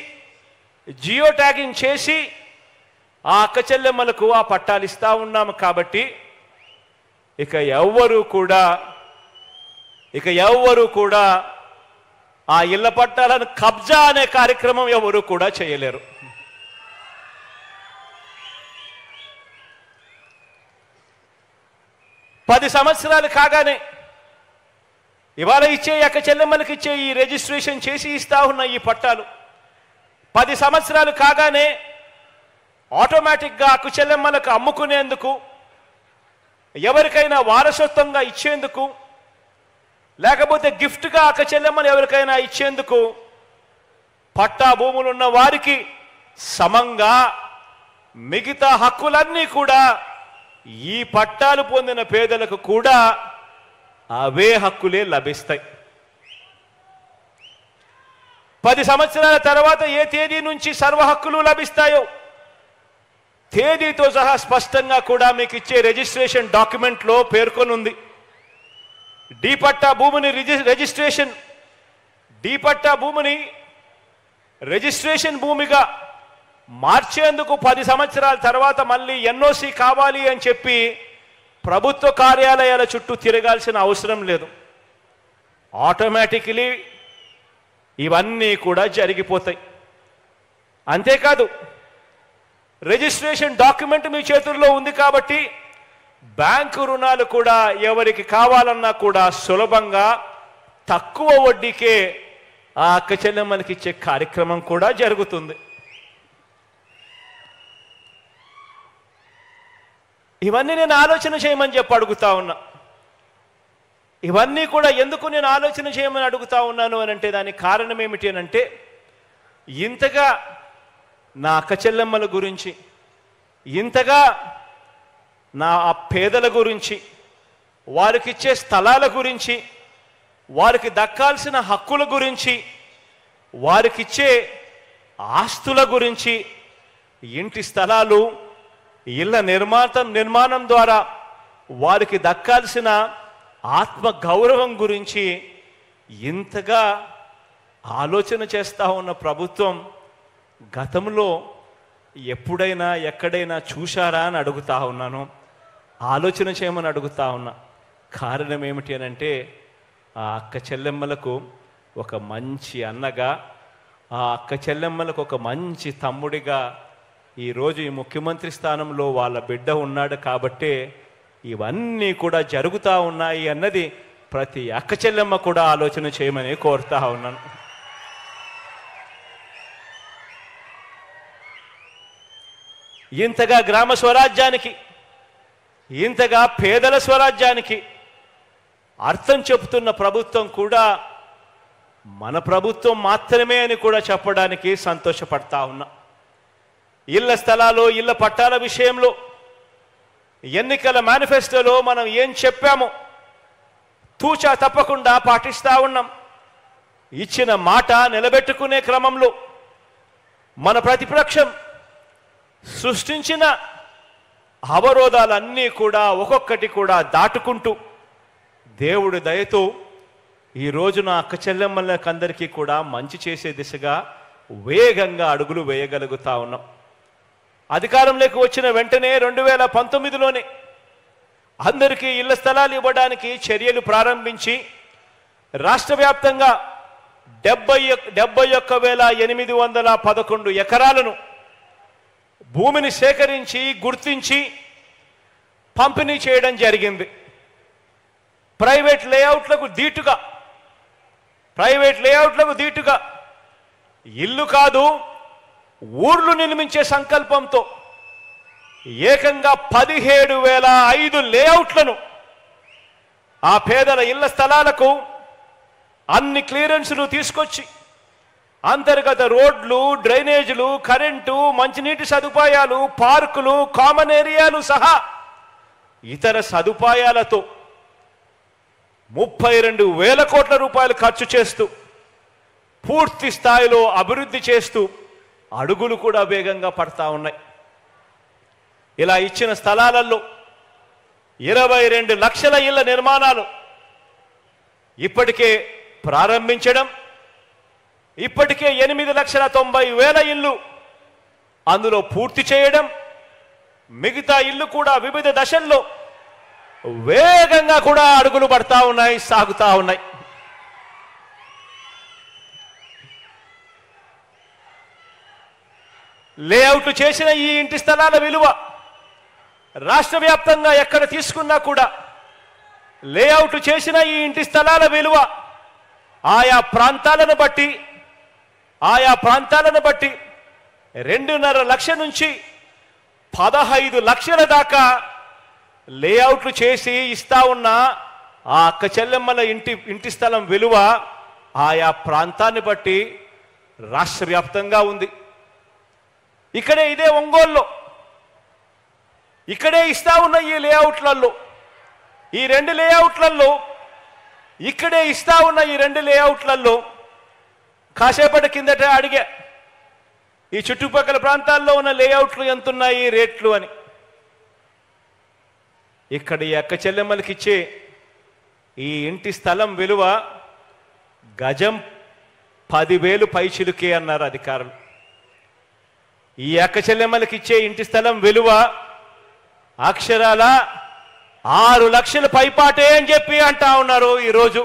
జియో ట్యాగింగ్ చేసి ఆ అక్క చెల్లెమ్మలకు ఆ పట్టాలు ఇస్తా ఉన్నాము. కాబట్టి ఇక ఎవ్వరు కూడా ఆ ఇళ్ల పట్టాలను కబ్జా అనే కార్యక్రమం ఎవరు కూడా చేయలేరు. పది సంవత్సరాలు కాగానే ఇవాళ ఇచ్చే అక్క చెల్లెమ్మలకి ఇచ్చే ఈ రిజిస్ట్రేషన్ చేసి ఇస్తా ఉన్న ఈ పట్టాలు 10 సంవత్సరాలు కాగానే ఆటోమేటిక్గా అక్క చెల్లెమ్మలకు అమ్ముకునేందుకు, ఎవరికైనా వారసత్వంగా ఇచ్చేందుకు లేకపోతే గిఫ్ట్గా అక్క చెల్లెమ్మని ఎవరికైనా ఇచ్చేందుకు పట్టా భూములు ఉన్న వారికి సమంగా మిగతా హక్కులన్నీ కూడా ఈ పట్టాలు పొందిన పేదలకు కూడా అవే హక్కులే లభిస్తాయి. 10 సంవత్సరాల తర్వాత ఏ తేదీ నుంచి సర్వ హక్కులు లభిస్తాయో తేదీతో సహా స్పష్టంగా కూడా మీకు ఇచ్చే రిజిస్ట్రేషన్ డాక్యుమెంట్లో పేర్కొని ఉంది. డి పట్టా భూమిని రిజిస్ట్రేషన్ భూమిగా మార్చేందుకు 10 సంవత్సరాల తర్వాత మళ్ళీ ఎన్ఓసి కావాలి అని చెప్పి ప్రభుత్వ కార్యాలయాల చుట్టూ తిరగాల్సిన అవసరం లేదు. ఆటోమేటికలీ ఇవన్నీ కూడా జరిగిపోతాయి. అంతేకాదు, రిజిస్ట్రేషన్ డాక్యుమెంట్ మీ చేతుల్లో ఉంది కాబట్టి బ్యాంకు రుణాలు కూడా ఎవరికి కావాలన్నా కూడా సులభంగా తక్కువ వడ్డీకే ఆ అక్క చెల్లెమ్మలకి ఇచ్చే కార్యక్రమం కూడా జరుగుతుంది. ఇవన్నీ నేను ఆలోచన చేయమని చెప్పి అడుగుతా ఉన్నా. ఇవన్నీ కూడా ఎందుకు నేను ఆలోచన చేయమని అడుగుతా ఉన్నాను అని అంటే దానికి కారణం ఏమిటి అని అంటే, ఇంతగా నా అక్క చెల్లెమ్మల గురించి, ఇంతగా నా ఆ పేదల గురించి, వారికి ఇచ్చే స్థలాల గురించి, వారికి దక్కాల్సిన హక్కుల గురించి, వారికి ఇచ్చే ఆస్తుల గురించి, ఇంటి స్థలాలు, ఇళ్ల నిర్మాణం ద్వారా వారికి దక్కాల్సిన ఆత్మ గౌరవం గురించి ఇంతగా ఆలోచన చేస్తూ ఉన్న ప్రభుత్వం గతంలో ఎప్పుడైనా ఎక్కడైనా చూశారా అని అడుగుతా ఉన్నాను. ఆలోచన చేయమని అడుగుతా ఉన్నా. కారణం ఏమిటి అని అంటే, ఆ అక్క చెల్లెమ్మలకు ఒక మంచి అన్నగా, ఆ అక్క చెల్లెమ్మలకు ఒక మంచి తమ్ముడిగా ఈరోజు ఈ ముఖ్యమంత్రి స్థానంలో వాళ్ళ బిడ్డ ఉన్నాడు కాబట్టే ఇవన్నీ కూడా జరుగుతూ ఉన్నాయి అన్నది ప్రతి అక్క చెల్లెమ్మ కూడా ఆలోచన చేయమని కోరుతా ఉన్నాను. ఇంతగా గ్రామ స్వరాజ్యానికి, ఇంతగా పేదల స్వరాజ్యానికి అర్థం చెబుతున్న ప్రభుత్వం కూడా మన ప్రభుత్వం మాత్రమే అని కూడా చెప్పడానికి సంతోషపడతా ఉన్నా. ఇళ్ల స్థలాలు, ఇళ్ల పట్టాల విషయంలో ఎన్నికల మేనిఫెస్టోలో మనం ఏం చెప్పామో తూచా తప్పకుండా పాటిస్తా ఉన్నాం. ఇచ్చిన మాట నిలబెట్టుకునే క్రమంలో మన ప్రతిపక్షం సృష్టించిన అవరోధాలన్నీ కూడా ఒక్కొక్కటి కూడా దాటుకుంటూ దేవుడి దయతో ఈ రోజున అక్క చెల్లెమ్మలకు అందరికీ కూడా మంచి చేసే దిశగా వేగంగా అడుగులు వేయగలుగుతా ఉన్నాం. అధికారంలోకి వచ్చిన వెంటనే 2019లోనే అందరికీ ఇళ్ల స్థలాలు ఇవ్వడానికి చర్యలు ప్రారంభించి రాష్ట్ర వ్యాప్తంగా 71,811 ఎకరాలను భూమిని సేకరించి గుర్తించి పంపిణీ చేయడం జరిగింది. ప్రైవేట్ లేఅవుట్లకు దీటుగా ఇల్లు కాదు, ఊర్లు నిర్మించే సంకల్పంతో ఏకంగా 17,005 లేఅవుట్లను ఆ పేదల ఇళ్ల స్థలాలకు అన్ని క్లియరెన్సులు తీసుకొచ్చి అంతర్గత రోడ్లు, డ్రైనేజీలు, కరెంటు, మంచినీటి సదుపాయాలు, పార్కులు, కామన్ ఏరియాలు సహా ఇతర సదుపాయాలతో 32,000 కోట్ల రూపాయలు ఖర్చు చేస్తూ పూర్తి స్థాయిలో అభివృద్ధి చేస్తూ అడుగులు కూడా వేగంగా పడతా ఉన్నాయి. ఇలా ఇచ్చిన స్థలాలలో 22 లక్షల ఇళ్ల నిర్మాణాలు ఇప్పటికే ప్రారంభించడం, ఇప్పటికే 8,90,000 ఇళ్ళు అందులో పూర్తి చేయడం, మిగతా ఇళ్ళు కూడా వివిధ దశల్లో వేగంగా కూడా అడుగులు పడతా ఉన్నాయి, సాగుతా ఉన్నాయి. లేఅవుట్ చేసిన ఈ ఇంటి స్థలాల విలువ రాష్ట్ర వ్యాప్తంగా ఎక్కడ తీసుకున్నా కూడా లేఅవుట్ చేసిన ఈ ఇంటి స్థలాల విలువ ఆయా ప్రాంతాలను బట్టి 2.5 లక్షల నుంచి 15 లక్షల దాకా లేఅవుట్లు చేసి ఇస్తా ఉన్న ఆ అక్క చెల్లెమ్మల ఇంటి స్థలం విలువ ఆయా ప్రాంతాన్ని బట్టి రాష్ట్ర వ్యాప్తంగా ఉంది. ఇక్కడే ఇదే ఒంగోలులో ఇక్కడే ఇస్తా ఉన్న ఈ లేఅవుట్లలో ఈ రెండు లేఅవుట్లలో ఇక్కడే ఇస్తా ఉన్న ఈ రెండు లేఅవుట్లలో కాసేపటి కిందట అడిగా ఈ చుట్టుపక్కల ప్రాంతాల్లో ఉన్న లేఅవుట్లు ఎంతున్నాయి రేట్లు అని. ఇక్కడ ఈ అక్క చెల్లెమ్మలకి ఇచ్చే ఈ ఇంటి స్థలం విలువ గజం 10,000 పైచిలుకే అన్నారు అధికారులు. ఈ అక్క చెల్లెమ్మలకి ఇచ్చే ఇంటి స్థలం విలువ అక్షరాల 6 లక్షల పైపాటే అని చెప్పి అంటా ఉన్నారు. ఈరోజు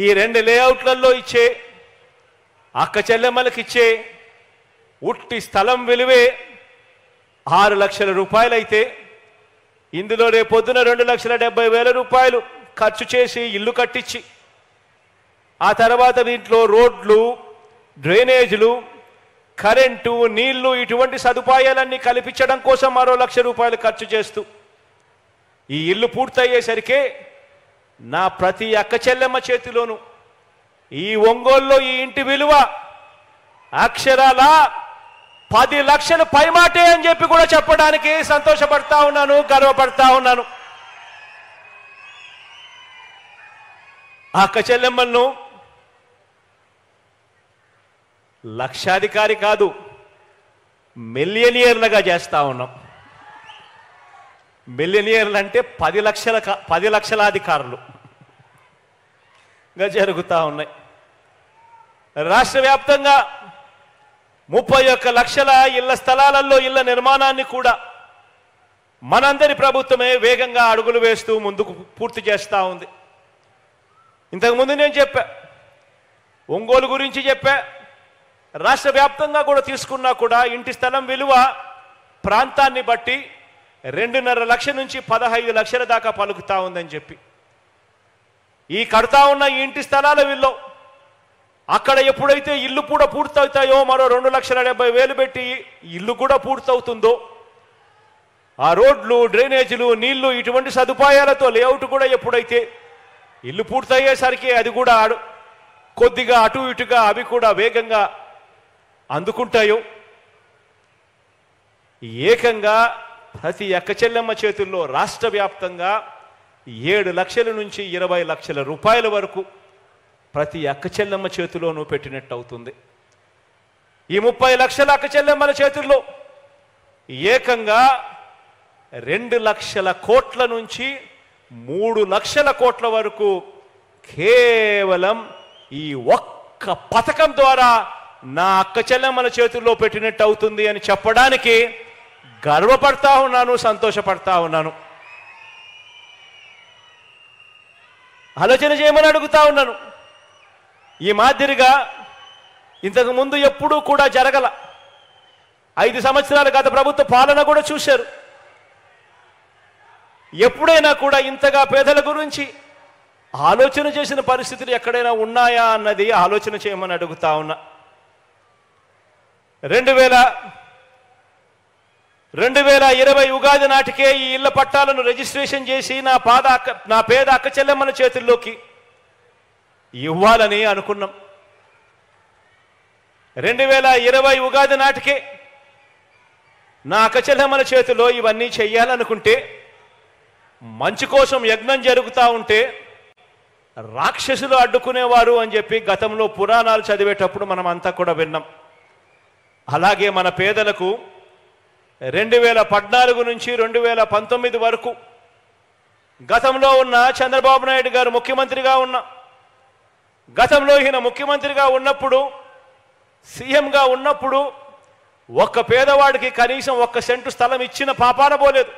ఈ రెండు లేఅవుట్లలో ఇచ్చే అక్క చెల్లెమ్మలకి ఇచ్చే ఉట్టి స్థలం విలువే 6 లక్షల రూపాయలైతే ఇందులో రేపొద్దున 2,70,000 రూపాయలు ఖర్చు చేసి ఇల్లు కట్టించి ఆ తర్వాత దీంట్లో రోడ్లు, డ్రైనేజీలు, కరెంటు, నీళ్లు ఇటువంటి సదుపాయాలన్నీ కల్పించడం కోసం మరో 1,00,000 రూపాయలు ఖర్చు చేస్తూ ఈ ఇల్లు పూర్తయ్యేసరికి నా ప్రతి అక్క చెల్లెమ్మ చేతిలోను ఈ ఒంగోలులో ఈ ఇంటి విలువ అక్షరాల 10 లక్షల పైమాటే అని చెప్పి కూడా చెప్పడానికి సంతోషపడతా ఉన్నాను, గర్వపడతా ఉన్నాను. అక్క చెల్లెమ్మలను లక్షాధికారి కాదు మిలియనియర్లుగా చేస్తా ఉన్నాం. మిలియనియర్లు అంటే 10 లక్షలాధికారులుగా జరుగుతూ ఉన్నాయి. రాష్ట్ర వ్యాప్తంగా 31 లక్షల ఇళ్ల స్థలాలలో ఇళ్ల నిర్మాణాన్ని కూడా మనందరి ప్రభుత్వమే వేగంగా అడుగులు వేస్తూ ముందుకు పూర్తి చేస్తూ ఉంది. ఇంతకుముందు నేను చెప్పా, ఒంగోలు గురించి చెప్పా, రాష్ట్ర వ్యాప్తంగా కూడా తీసుకున్నా కూడా ఇంటి స్థలం విలువ ప్రాంతాన్ని బట్టి 2.5 లక్షల నుంచి 15 లక్షల దాకా పలుకుతా ఉందని చెప్పి ఈ కడతా ఉన్న ఈ ఇంటి స్థలాల విలువ అక్కడ ఎప్పుడైతే ఇల్లు కూడా పూర్తవుతాయో మరో 2,70,000 పెట్టి ఇల్లు కూడా పూర్తవుతుందో ఆ రోడ్లు, డ్రైనేజీలు, నీళ్లు ఇటువంటి సదుపాయాలతో లేఅవుట్ కూడా ఎప్పుడైతే ఇల్లు పూర్తయ్యేసరికి అది కూడా కొద్దిగా అటు ఇటుగా అవి కూడా వేగంగా అందుకుంటాయో ఏకంగా ప్రతి అక్క చెల్లెమ్మ చేతుల్లో రాష్ట్ర వ్యాప్తంగా 7 లక్షల నుంచి 20 లక్షల రూపాయల వరకు ప్రతి అక్క చెల్లెమ్మ చేతిలోనూ పెట్టినట్టు అవుతుంది. ఈ 30 లక్షల అక్క చెల్లెమ్మల చేతుల్లో ఏకంగా 2 లక్షల కోట్ల నుంచి 3 లక్షల కోట్ల వరకు కేవలం ఈ ఒక్క పథకం ద్వారా నా అక్క చెల్లెమ్మల చేతుల్లో పెట్టినట్టు అవుతుంది అని చెప్పడానికి గర్వపడతా ఉన్నాను, సంతోషపడతా ఉన్నాను. ఆలోచన చేయమని అడుగుతా ఉన్నాను. ఈ మాదిరిగా ఇంతకు ముందు ఎప్పుడూ కూడా జరగల. 5 సంవత్సరాల గత ప్రభుత్వ పాలన కూడా చూశారు. ఎప్పుడైనా కూడా ఇంతగా పేదల గురించి ఆలోచన చేసిన పరిస్థితులు ఎక్కడైనా ఉన్నాయా అన్నది ఆలోచన చేయమని అడుగుతా ఉన్నా. 2020 ఉగాది నాటికే ఈ ఇళ్ల పట్టాలను రిజిస్ట్రేషన్ చేసి నా పేద అక్క చెల్లెమ్మల చేతుల్లోకి ఇవ్వాలని అనుకున్నాం. 2020 ఉగాది నాటికే నా అక్క చెల్లెమ్మల చేతిలో ఇవన్నీ చెయ్యాలనుకుంటే మంచి కోసం యజ్ఞం జరుగుతూ ఉంటే రాక్షసులు అడ్డుకునేవారు అని చెప్పి గతంలో పురాణాలు చదివేటప్పుడు మనం అంతా కూడా విన్నాం. అలాగే మన పేదలకు 2014 నుంచి 2019 వరకు గతంలో ఉన్న చంద్రబాబు నాయుడు గారు ముఖ్యమంత్రిగా ఉన్న గతంలో ఈయన ముఖ్యమంత్రిగా ఉన్నప్పుడు సీఎంగా ఉన్నప్పుడు ఒక్క పేదవాడికి కనీసం 1 సెంటు స్థలం ఇచ్చిన పాపాన పోలేదు.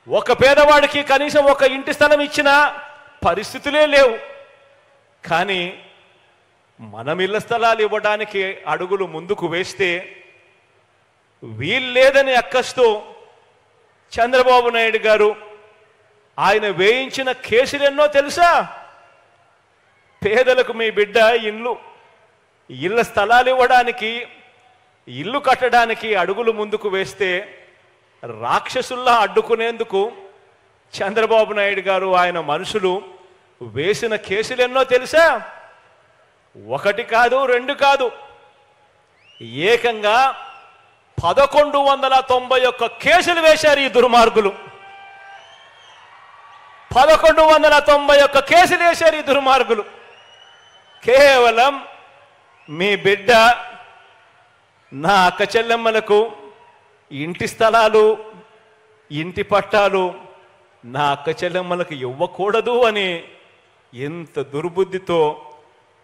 ఒక పేదవాడికి కనీసం 1 ఇంటి స్థలం ఇచ్చిన పరిస్థితులే లేవు. కానీ మనం ఇళ్ల స్థలాలు ఇవ్వడానికి అడుగులు ముందుకు వేస్తే వీల్లేదని అక్కస్తూ చంద్రబాబు నాయుడు గారు ఆయన వేయించిన కేసులు ఎన్నో తెలుసా? పేదలకు మీ బిడ్డ ఇళ్ల స్థలాలు ఇవ్వడానికి, ఇల్లు కట్టడానికి అడుగులు ముందుకు వేస్తే రాక్షసుల్లా అడ్డుకునేందుకు చంద్రబాబు నాయుడు గారు ఆయన మనుషులు వేసిన కేసులు ఎన్నో తెలుసా? 1 కాదు 2 కాదు, ఏకంగా 1191 కేసులు వేశారు ఈ దుర్మార్గులు. 1191 కేసులు వేశారు ఈ దుర్మార్గులు. కేవలం మీ బిడ్డ నా అక్క చెల్లెమ్మలకు ఇంటి స్థలాలు, ఇంటి పట్టాలు నా అక్క చెల్లెమ్మలకు ఇవ్వకూడదు అని ఎంత దుర్బుద్ధితో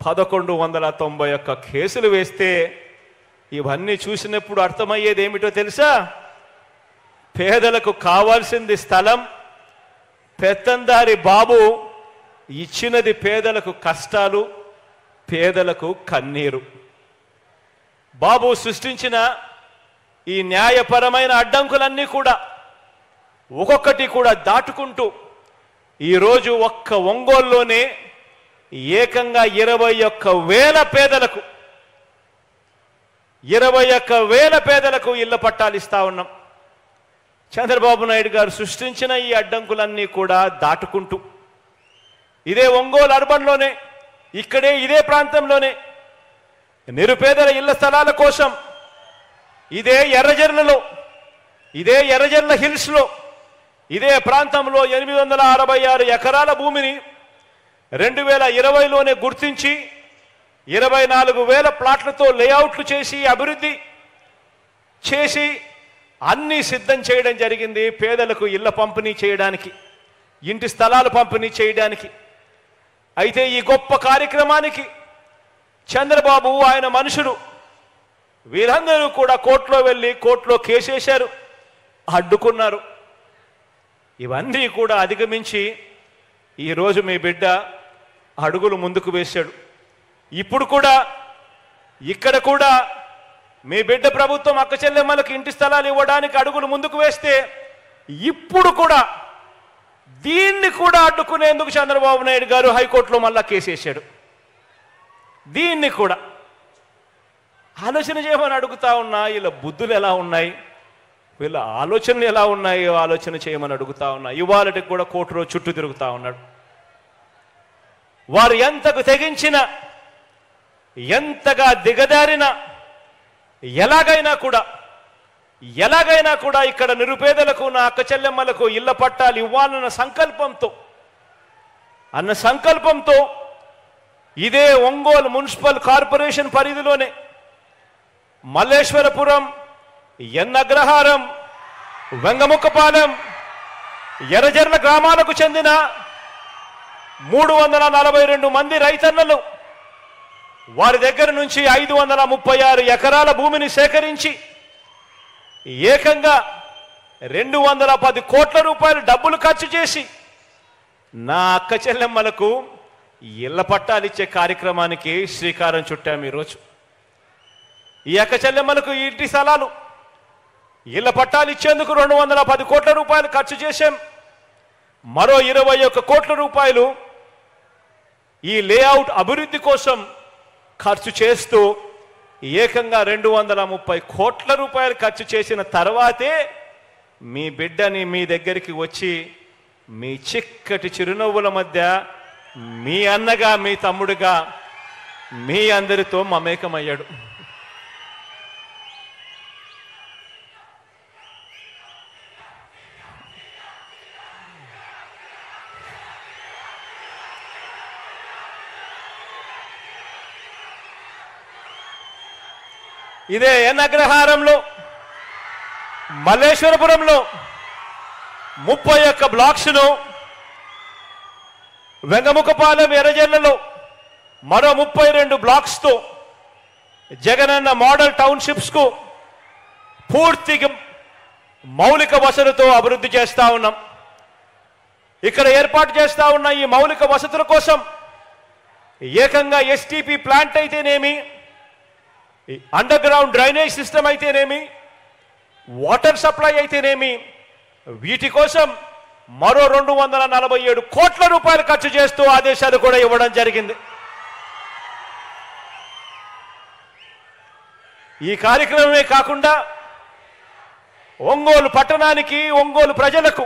1191 కేసులు వేస్తే, ఇవన్నీ చూసినప్పుడు అర్థమయ్యేది ఏమిటో తెలుసా? పేదలకు కావాల్సింది స్థలం, పెత్తందారి బాబు ఇచ్చినది పేదలకు కష్టాలు, పేదలకు కన్నీరు. బాబు సృష్టించిన ఈ న్యాయపరమైన అడ్డంకులన్నీ కూడా ఒక్కొక్కటి కూడా దాటుకుంటూ ఈరోజు ఒక్క ఒంగోలులోనే ఏకంగా 21,000 పేదలకు 21,000 పేదలకు ఇళ్ల పట్టాలు ఇస్తా ఉన్నాం. చంద్రబాబు నాయుడు గారు సృష్టించిన ఈ అడ్డంకులన్నీ కూడా దాటుకుంటూ ఇదే ఒంగోలు అర్బన్లోనే, ఇక్కడే ఇదే ప్రాంతంలోనే నిరుపేదల ఇళ్ల స్థలాల కోసం ఇదే ఎర్రజర్లలో, ఇదే ఎర్రజర్ల హిల్స్లో, ఇదే ప్రాంతంలో 866 ఎకరాల భూమిని 2020లోనే గుర్తించి 24,000 ప్లాట్లతో లేఅవుట్లు చేసి అభివృద్ధి చేసి అన్నీ సిద్ధం చేయడం జరిగింది. పేదలకు ఇళ్ల పంపిణీ చేయడానికి, ఇంటి స్థలాలు పంపిణీ చేయడానికి. అయితే ఈ గొప్ప కార్యక్రమానికి చంద్రబాబు ఆయన మనుషులు వీరందరూ కూడా కోర్టులో వెళ్ళి కోర్టులో కేసేశారు, అడ్డుకున్నారు. ఇవన్నీ కూడా అధిగమించి ఈరోజు మీ బిడ్డ అడుగులు ముందుకు వేశాడు. ఇప్పుడు కూడా ఇక్కడ కూడా మీ బిడ్డ ప్రభుత్వం అక్క చెల్లెమ్మలకు ఇంటి స్థలాలు ఇవ్వడానికి అడుగులు ముందుకు వేస్తే, ఇప్పుడు కూడా దీన్ని కూడా అడ్డుకునేందుకు చంద్రబాబు నాయుడు గారు హైకోర్టులో మళ్ళా కేసేశాడు. దీన్ని కూడా ఆలోచన చేయమని అడుగుతా ఉన్నా. వీళ్ళ బుద్ధులు ఎలా ఉన్నాయి, వీళ్ళ ఆలోచనలు ఎలా ఉన్నాయో ఆలోచన చేయమని అడుగుతా ఉన్నా. ఇవాళకి కూడా కోర్టులో చుట్టూ తిరుగుతా ఉన్నాడు. వారు ఎంతకు తెగించిన, ఎంతగా దిగదారిన, ఎలాగైనా కూడా ఇక్కడ నిరుపేదలకు, నా అక్క చెల్లెమ్మలకు ఇళ్ల పట్టాలు ఇవ్వాలన్న సంకల్పంతో ఇదే ఒంగోలు మున్సిపల్ కార్పొరేషన్ పరిధిలోనే మల్లేశ్వరపురం, ఎన్నగ్రహారం, వెంగముక్కపాలెం, ఎర్రజర్ల గ్రామాలకు చెందిన 342 మంది రైతన్నలు వారి దగ్గర నుంచి 536 ఎకరాల భూమిని సేకరించి ఏకంగా 210 కోట్ల రూపాయలు డబ్బులు ఖర్చు చేసి నా అక్క చెల్లెమ్మలకు ఇళ్ల పట్టాలు ఇచ్చే కార్యక్రమానికి శ్రీకారం చుట్టాము. ఈరోజు ఈ అక్క చెల్లెమ్మలకు ఇంటి స్థలాలు, ఇళ్ల పట్టాలు ఇచ్చేందుకు 210 కోట్ల రూపాయలు ఖర్చు చేశాం. మరో 21 కోట్ల రూపాయలు ఈ లేఅవుట్ అభివృద్ధి కోసం ఖర్చు చేస్తూ ఏకంగా 230 కోట్ల రూపాయలు ఖర్చు చేసిన తర్వాతే మీ బిడ్డని మీ దగ్గరికి వచ్చి మీ చిక్కటి చిరునవ్వుల మధ్య మీ అన్నగా, మీ తమ్ముడుగా మీ అందరితో మమేకమయ్యాడు. ఇదే ఎన్నగ్రహారంలో, మల్లేశ్వరపురంలో 31 బ్లాక్స్ను, వెంగముక్కపాలెం, ఎర్రజర్లలో మరో 32 బ్లాక్స్తో జగనన్న మోడల్ టౌన్షిప్స్కు పూర్తిగా మౌలిక వసతులతో అభివృద్ధి చేస్తా ఉన్నాం. ఇక్కడ ఏర్పాటు చేస్తా ఉన్న ఈ మౌలిక వసతుల కోసం ఏకంగా ఎస్టీపీ ప్లాంట్ అయితేనేమి, అండర్ గ్రౌండ్ డ్రైనేజ్ సిస్టమ్ అయితేనేమి, వాటర్ సప్లై అయితేనేమి, వీటి కోసం మరో 247 కోట్ల రూపాయలు ఖర్చు చేస్తూ ఆదేశాలు కూడా ఇవ్వడం జరిగింది. ఈ కార్యక్రమమే కాకుండా ఒంగోలు పట్టణానికి, ఒంగోలు ప్రజలకు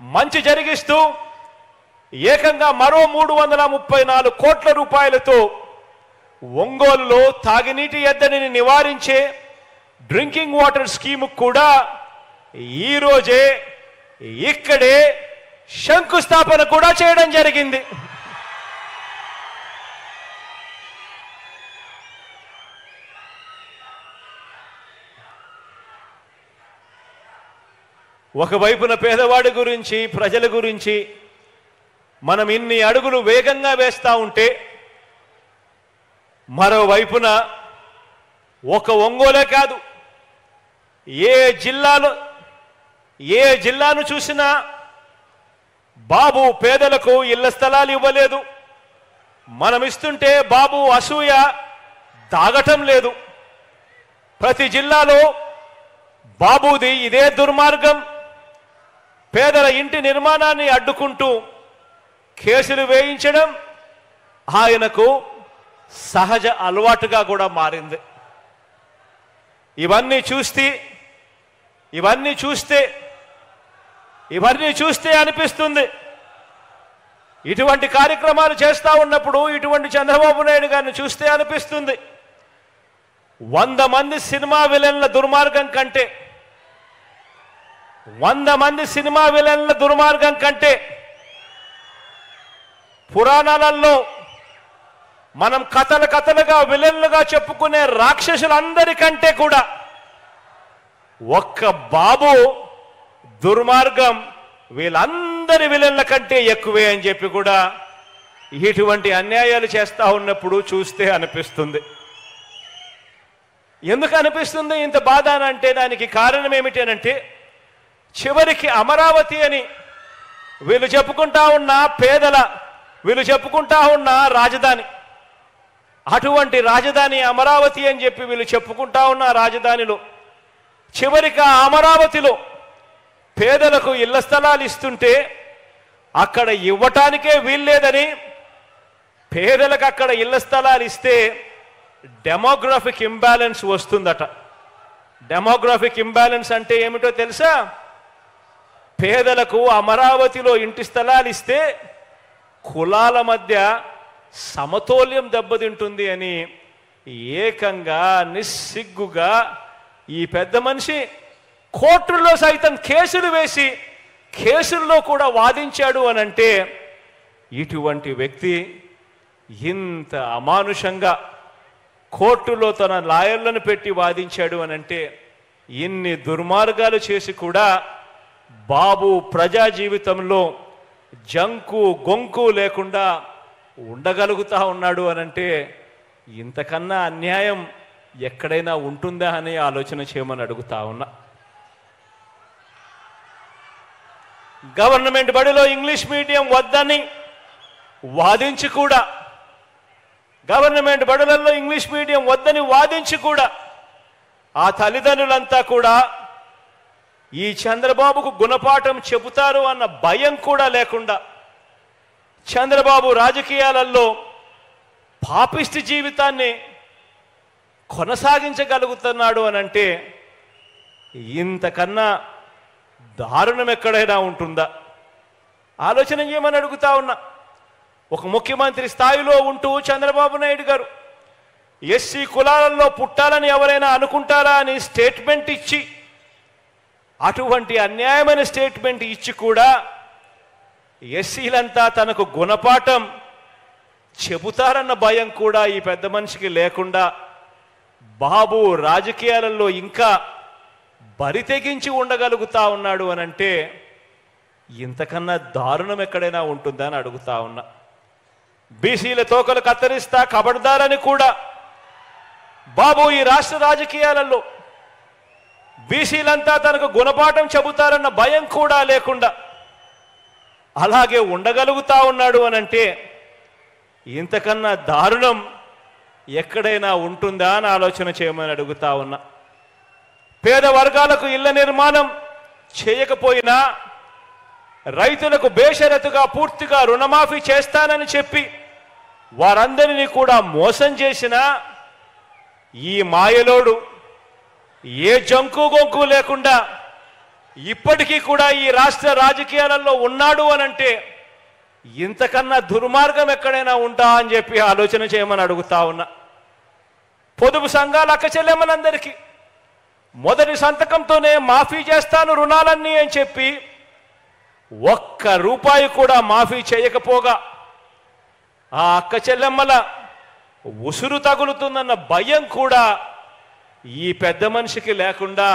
మంచి జరిగిస్తూ ఏకంగా మరో 334 కోట్ల రూపాయలతో ఒంగోలులో తాగునీటి ఎద్దడిని నివారించే డ్రింకింగ్ వాటర్ స్కీమ్ కూడా ఈరోజే ఇక్కడే శంకుస్థాపన కూడా చేయడం జరిగింది. ఒకవైపున పేదవాడి గురించి, ప్రజల గురించి మనం ఇన్ని అడుగులు వేగంగా వేస్తూ ఉంటే, మరోవైపున ఒక ఒంగోలే కాదు, ఏ జిల్లాను చూసినా బాబు పేదలకు ఇళ్ల స్థలాలు ఇవ్వలేదు. మనం ఇస్తుంటే బాబు అసూయ దాగటం లేదు. ప్రతి జిల్లాలో బాబుది ఇదే దుర్మార్గం. పేదల ఇంటి నిర్మాణాన్ని అడ్డుకుంటూ కేసులు వేయించడం ఆయనకు సహజ అలవాటుగా కూడా మారింది. ఇవన్నీ చూస్తే అనిపిస్తుంది, ఇటువంటి కార్యక్రమాలు చేస్తూ ఉన్నప్పుడు, ఇటువంటి చంద్రబాబు నాయుడు గారిని చూస్తే అనిపిస్తుంది, 100 మంది సినిమా విలన్ల దుర్మార్గం కంటే 100 మంది సినిమా విలన్ల దుర్మార్గం కంటే పురాణాలలో మనం కథలుగా విలన్లుగా చెప్పుకునే రాక్షసులందరికంటే కూడా ఒక్క బాబు దుర్మార్గం వీళ్ళందరి విలన్ల కంటే ఎక్కువే అని చెప్పి కూడా ఇటువంటి అన్యాయాలు చేస్తూ ఉన్నప్పుడు చూస్తే అనిపిస్తుంది. ఎందుకు అనిపిస్తుంది ఇంత బాధ అంటే దానికి కారణం ఏమిటనంటే, చివరికి అమరావతి అని వీళ్ళు చెప్పుకుంటా ఉన్న రాజధాని, అటువంటి రాజధాని అమరావతి అని చెప్పి వీళ్ళు చెప్పుకుంటా ఉన్న రాజధానిలో చివరికి ఆ అమరావతిలో పేదలకు ఇళ్ల స్థలాలు ఇస్తుంటే అక్కడ ఇవ్వటానికే వీల్లేదని, పేదలకు అక్కడ ఇళ్ల స్థలాలు ఇస్తే డెమోగ్రఫిక్ ఇంబ్యాలెన్స్ వస్తుందట. డెమోగ్రఫిక్ ఇంబ్యాలెన్స్ అంటే ఏమిటో తెలుసా? పేదలకు అమరావతిలో ఇంటి స్థలాలు ఇస్తే కులాల మధ్య సమతౌల్యం దెబ్బతింటుంది అని ఏకంగా నిస్సిగ్గుగా ఈ పెద్ద మనిషి కోర్టుల్లో సైతం కేసులు వేసి కేసుల్లో కూడా వాదించాడు అనంటే, ఇటువంటి వ్యక్తి ఇంత అమానుషంగా కోర్టులో తన లాయర్లను పెట్టి వాదించాడు అనంటే, ఇన్ని దుర్మార్గాలు చేసి కూడా బాబు ప్రజా జీవితంలో జంకు గొంకు లేకుండా ఉండగలుగుతా ఉన్నాడు అనంటే, ఇంతకన్నా అన్యాయం ఎక్కడైనా ఉంటుందా అని ఆలోచన చేయమని అడుగుతా ఉన్నా. గవర్నమెంట్ బడిలో ఇంగ్లీష్ మీడియం వద్దని వాదించి కూడా, గవర్నమెంట్ బడులలో ఇంగ్లీష్ మీడియం వద్దని వాదించి కూడా ఆ తల్లిదండ్రులంతా కూడా ఈ చంద్రబాబుకు గుణపాఠం చెబుతారు అన్న భయం కూడా లేకుండా చంద్రబాబు రాజకీయాలలో పాపిష్టి జీవితాన్ని కొనసాగించగలుగుతున్నాడు అనంటే, ఇంతకన్నా దారుణం ఎక్కడైనా ఉంటుందా? ఆలోచన చేయమని అడుగుతా ఉన్నా. ఒక ముఖ్యమంత్రి స్థాయిలో ఉంటూ చంద్రబాబు నాయుడు గారు ఎస్సీ కులాలలో పుట్టాలని ఎవరైనా అనుకుంటారా అని స్టేట్మెంట్ ఇచ్చి, అటువంటి అన్యాయమైన స్టేట్మెంట్ ఇచ్చి కూడా ఎస్సీలంతా తనకు గుణపాఠం చెబుతారన్న భయం కూడా ఈ పెద్ద మనిషికి లేకుండా బాబు రాజకీయాలలో ఇంకా బరి తెగించి ఉండగలుగుతా ఉన్నాడు అనంటే, ఇంతకన్నా దారుణం ఎక్కడైనా ఉంటుందా అని అడుగుతా ఉన్నా. బీసీల తోకలు కత్తిరిస్తా కబడ్దారని కూడా బాబు ఈ రాష్ట్ర రాజకీయాలలో బీసీలంతా తనకు గుణపాఠం చెబుతారన్న భయం కూడా లేకుండా అలాగే ఉండగలుగుతా ఉన్నాడు అనంటే, ఇంతకన్నా దారుణం ఎక్కడైనా ఉంటుందా అని ఆలోచన చేయమని అడుగుతా ఉన్నా. పేద వర్గాలకు ఇళ్ల నిర్మాణం చేయకపోయినా రైతులకు బేషరతుగా పూర్తిగా రుణమాఫీ చేస్తానని చెప్పి వారందరినీ కూడా మోసం చేసిన ఈ మాయలోడు ఏ జంకు గొంకు లేకుండా ఇప్పటికీ కూడా ఈ రాష్ట్ర రాజకీయాలలో ఉన్నాడు అనంటే ఇంతకన్నా దుర్మార్గం ఎక్కడైనా ఉంటా అని చెప్పి ఆలోచన చేయమని అడుగుతా ఉన్నా. పొదుపు సంఘాల అక్క చెల్లెమ్మలందరికీ మొదటి సంతకంతోనే మాఫీ చేస్తాను రుణాలన్నీ అని చెప్పి ఒక్క రూపాయి కూడా మాఫీ చేయకపోగా ఆ అక్క చెల్లెమ్మల ఉసురు తగులుతుందన్న భయం కూడా ఈ పెద్ద మనిషికి లేకుండా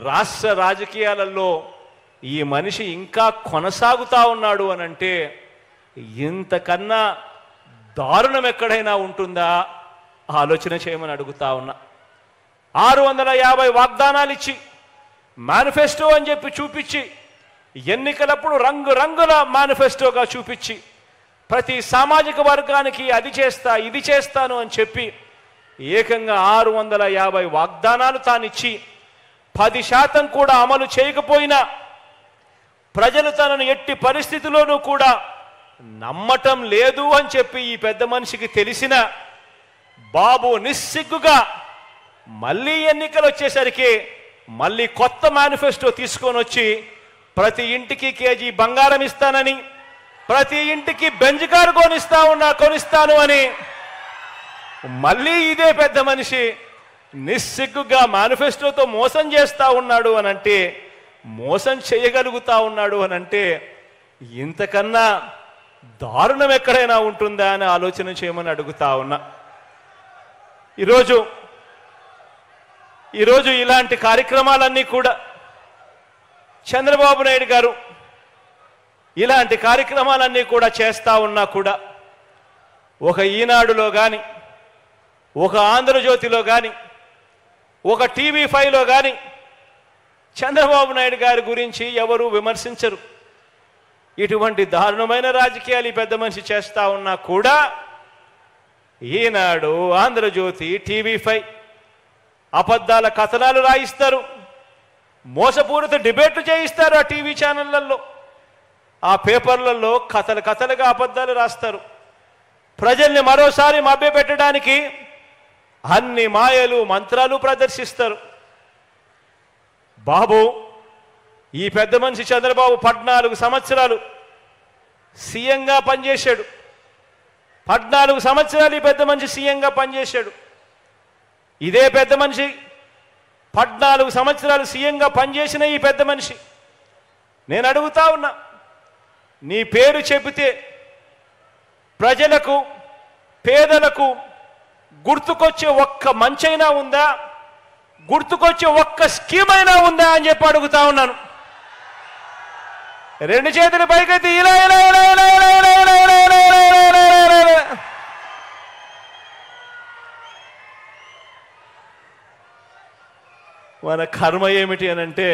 రాష్ట్ర రాజకీయాలలో ఈ మనిషి ఇంకా కొనసాగుతా ఉన్నాడు అనంటే ఇంతకన్నా దారుణం ఎక్కడైనా ఉంటుందా ఆలోచన చేయమని అడుగుతా ఉన్నా. 650 వాగ్దానాలు ఇచ్చి మేనిఫెస్టో అని చెప్పి చూపించి ఎన్నికలప్పుడు రంగురంగుల మేనిఫెస్టోగా చూపించి ప్రతి సామాజిక వర్గానికి అది చేస్తా ఇది చేస్తాను అని చెప్పి ఏకంగా 650 వాగ్దానాలు తానిచ్చి 10% కూడా అమలు చేయకపోయినా ప్రజలు తనను ఎట్టి పరిస్థితిలోనూ కూడా నమ్మటం లేదు అని చెప్పి ఈ పెద్ద మనిషికి తెలిసిన బాబు నిస్సిగ్గుగా మళ్ళీ ఎన్నికలు వచ్చేసరికి మళ్ళీ కొత్త మేనిఫెస్టో తీసుకొని వచ్చి ప్రతి ఇంటికి కేజీ బంగారం ఇస్తానని ప్రతి ఇంటికి బెంజ్ కారు కొనిస్తాను అని మళ్ళీ ఇదే పెద్ద మనిషి నిస్సిగ్గుగా మేనిఫెస్టోతో మోసం చేస్తా ఉన్నాడు అనంటే మోసం చేయగలుగుతా ఉన్నాడు అనంటే ఇంతకన్నా దారుణం ఎక్కడైనా ఉంటుందా అని ఆలోచన చేయమని అడుగుతా ఉన్నా. ఈరోజు ఇలాంటి కార్యక్రమాలన్నీ కూడా చంద్రబాబు నాయుడు గారు ఇలాంటి కార్యక్రమాలన్నీ కూడా చేస్తా ఉన్నా కూడా ఒక ఈనాడులో కానీ ఒక ఆంధ్రజ్యోతిలో కానీ ఒక TV5లో కానీ చంద్రబాబు నాయుడు గారి గురించి ఎవరు విమర్శించరు. ఇటువంటి దారుణమైన రాజకీయాలు ఈ పెద్ద మనిషి చేస్తా ఉన్నా కూడా ఈనాడు ఆంధ్రజ్యోతి TV5 అబద్ధాల కథనాలు రాయిస్తారు, మోసపూరిత డిబేట్లు చేయిస్తారు. ఆ టీవీ ఛానళ్లలో ఆ పేపర్లలో కథలుగా అబద్ధాలు రాస్తారు. ప్రజల్ని మరోసారి మభ్యపెట్టడానికి అన్ని మాయలు మంత్రాలు ప్రదర్శిస్తారు. బాబు ఈ పెద్ద మనిషి చంద్రబాబు 14 సంవత్సరాలు సీఎంగా పనిచేశాడు. 14 సంవత్సరాలు ఈ పెద్ద మనిషి సీఎంగా పనిచేశాడు. ఇదే పెద్ద మనిషి 14 సంవత్సరాలు సీఎంగా పనిచేసిన ఈ పెద్ద మనిషి నేను అడుగుతా ఉన్నా, నీ పేరు చెబితే ప్రజలకు పేదలకు గుర్తుకొచ్చే ఒక్క మంచైనా ఉందా, గుర్తుకొచ్చే ఒక్క స్కీమ్ అయినా ఉందా అని చెప్పి అడుగుతా ఉన్నాను. 2 చేతులు పైకెత్తి ఇలా ఇలా ఇలా ఇలా ఇలా ఇలా ఇలా ఇలా ఇలా ఇలా ఇలా. మన కర్మ ఏమిటి అనంటే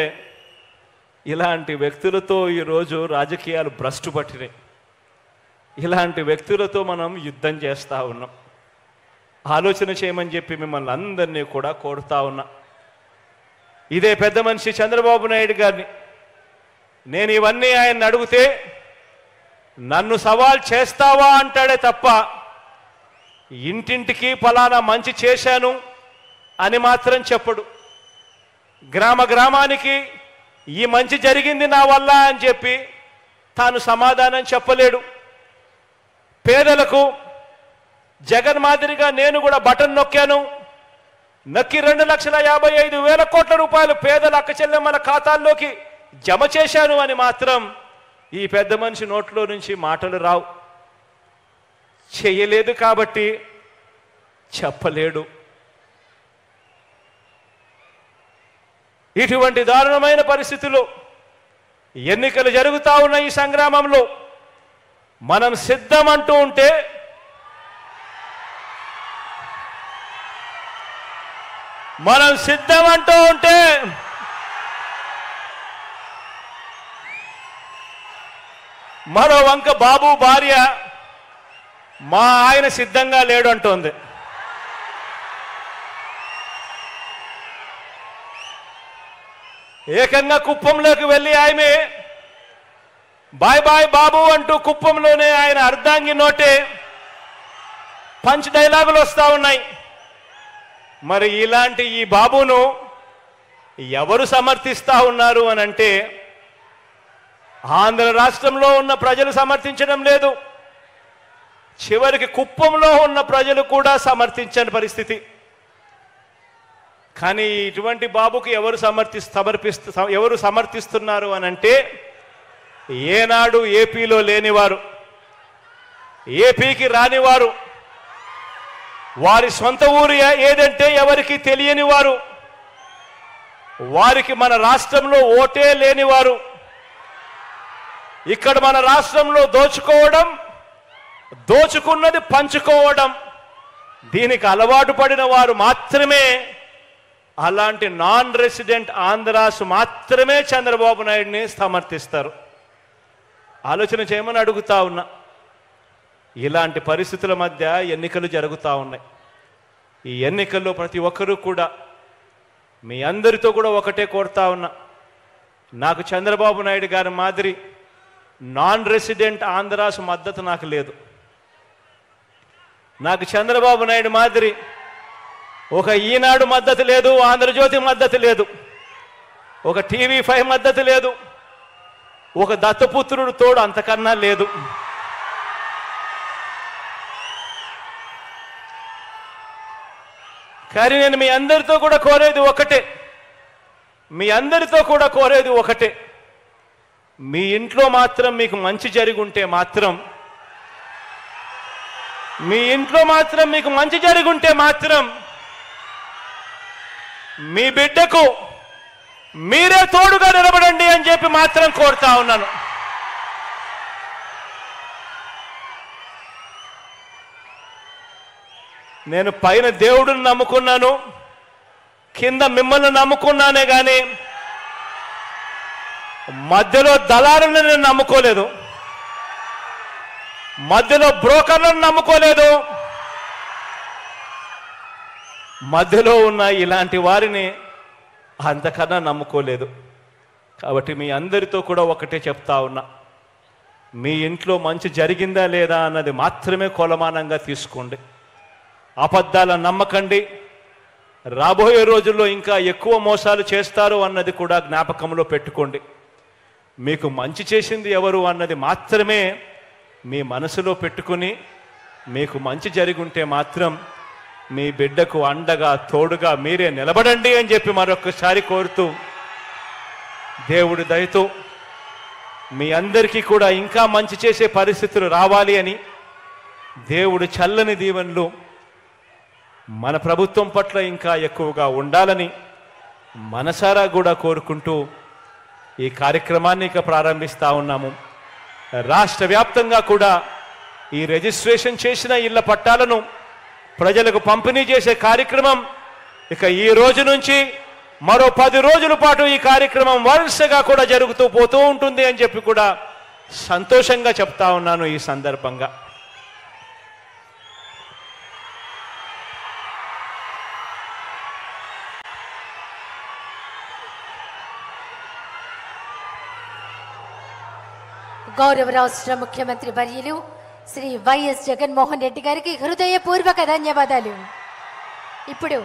ఇలాంటి వ్యక్తులతో ఈరోజు రాజకీయాలు భ్రష్టు పట్టినాయి. ఇలాంటి వ్యక్తులతో మనం యుద్ధం చేస్తూ ఉన్నాం. ఆలోచన చేయమని చెప్పి మిమ్మల్ని అందరినీ కూడా కోరుతా ఉన్నా. ఇదే పెద్ద మనిషి చంద్రబాబు నాయుడు గారిని నేను ఇవన్నీ ఆయన అడిగితే నన్ను సవాల్ చేస్తావా అంటాడే తప్ప ఇంటింటికి ఫలానా మంచి చేశాను అని మాత్రం చెప్పడు. గ్రామానికి ఈ మంచి జరిగింది నా వల్ల అని చెప్పి తాను సమాధానం చెప్పలేడు. పేదలకు జగన్ మాదిరిగా నేను కూడా బటన్ నొక్కి 2,55,000 కోట్ల రూపాయలు పేదల అక్క చెల్లెమ్మల ఖాతాల్లోకి జమ చేశాను అని మాత్రం ఈ పెద్ద మనిషి నోట్లో నుంచి మాటలు రావు. చేయలేదు కాబట్టి చెప్పలేడు. ఇటువంటి దారుణమైన పరిస్థితుల్లో ఎన్నికలు జరుగుతా ఉన్న ఈ సంగ్రామంలో మనం సిద్ధమంటూ ఉంటే మరో వంక బాబు భార్య మా ఆయన సిద్ధంగా లేడు అంటోంది. ఏకంగా కుప్పంలోకి వెళ్ళి ఆమె బాయ్ బాయ్ బాబు అంటూ కుప్పంలోనే ఆయన అర్ధాంగి నోటే పంచ్ డైలాగులు వస్తా ఉన్నాయి. మరి ఇలాంటి ఈ బాబును ఎవరు సమర్థిస్తా ఉన్నారు అనంటే ఆంధ్ర రాష్ట్రంలో ఉన్న ప్రజలు సమర్థించడం లేదు, చివరికి కుప్పంలో ఉన్న ప్రజలు కూడా సమర్థించని పరిస్థితి. కానీ ఇటువంటి బాబుకి ఎవరు సమర్థిస్తున్నారు అనంటే ఏనాడు ఏపీలో లేనివారు, ఏపీకి రానివారు, వారి సొంత ఊరు ఏదంటే ఎవరికి తెలియని వారు, వారికి మన రాష్ట్రంలో ఓటే లేనివారు, ఇక్కడ మన రాష్ట్రంలో దోచుకోవడం, దోచుకున్నది పంచుకోవడం, దీనికి అలవాటు పడిన వారు మాత్రమే, అలాంటి నాన్ రెసిడెంట్ ఆంధ్రాస్ మాత్రమే చంద్రబాబు నాయుడిని సమర్థిస్తారు. ఆలోచన చేయమని అడుగుతా ఉన్నా. ఇలాంటి పరిస్థితుల మధ్య ఎన్నికలు జరుగుతూ ఉన్నాయి. ఈ ఎన్నికల్లో ప్రతి ఒక్కరూ కూడా మీ అందరితో కూడా ఒకటే కోరుతా ఉన్నా, నాకు చంద్రబాబు నాయుడు గారి మాదిరి నాన్ రెసిడెంట్ ఆంధ్రాస్ మద్దతు నాకు లేదు. నాకు చంద్రబాబు నాయుడు మాదిరి ఒక ఈనాడు మద్దతు లేదు, ఆంధ్రజ్యోతి మద్దతు లేదు, ఒక TV5 మద్దతు లేదు, ఒక దత్తపుత్రుడు తోడు అంతకన్నా లేదు. కానీ నేను మీ అందరితో కూడా కోరేది ఒకటే, మీ ఇంట్లో మాత్రం మీకు మంచి జరిగి ఉంటే మాత్రం, మీ బిడ్డకు మీరే తోడుగా నిలబడండి అని చెప్పి మాత్రం కోరుతా ఉన్నాను. నేను పైన దేవుడిని నమ్ముకున్నాను, కింద మిమ్మల్ని నమ్ముకున్నానే కానీ మధ్యలో దళారులను నేను నమ్ముకోలేదు, మధ్యలో బ్రోకర్లను నమ్ముకోలేదు, మధ్యలో ఉన్న ఇలాంటి వారిని అంతకన్నా నమ్ముకోలేదు. కాబట్టి మీ అందరితో కూడా ఒకటే చెప్తా ఉన్నా, మీ ఇంట్లో మంచి జరిగిందా లేదా అన్నది మాత్రమే కొలమానంగా తీసుకోండి. అబద్ధాలను నమ్మకండి. రాబోయే రోజుల్లో ఇంకా ఎక్కువ మోసాలు చేస్తారు అన్నది కూడా జ్ఞాపకంలో పెట్టుకోండి. మీకు మంచి చేసింది ఎవరు అన్నది మాత్రమే మీ మనసులో పెట్టుకుని, మీకు మంచి జరిగి ఉంటే మాత్రం మీ బిడ్డకు అండగా తోడుగా మీరే నిలబడండి అని చెప్పి మరొకసారి కోరుతూ, దేవుడి దయతో మీ అందరికీ కూడా ఇంకా మంచి చేసే పరిస్థితులు రావాలి అని, దేవుడి చల్లని దీవెనలు మన ప్రభుత్వం పట్ల ఇంకా ఎక్కువగా ఉండాలని మనసారా కూడా కోరుకుంటూ ఈ కార్యక్రమాన్ని ఇక ప్రారంభిస్తా ఉన్నాము. రాష్ట్ర వ్యాప్తంగా కూడా ఈ రిజిస్ట్రేషన్ చేసిన ఇళ్ల పట్టాలను ప్రజలకు పంపిణీ చేసే కార్యక్రమం ఇక ఈ రోజు నుంచి మరో 10 రోజుల పాటు ఈ కార్యక్రమం వరుసగా కూడా జరుగుతూ పోతూ ఉంటుంది అని చెప్పి కూడా సంతోషంగా చెప్తా ఉన్నాను. ఈ సందర్భంగా గౌరవ రాష్ట్ర ముఖ్యమంత్రి వర్యులు శ్రీ వైఎస్ జగన్మోహన్ రెడ్డి గారికి హృదయపూర్వక ధన్యవాదాలు. ఇప్పుడు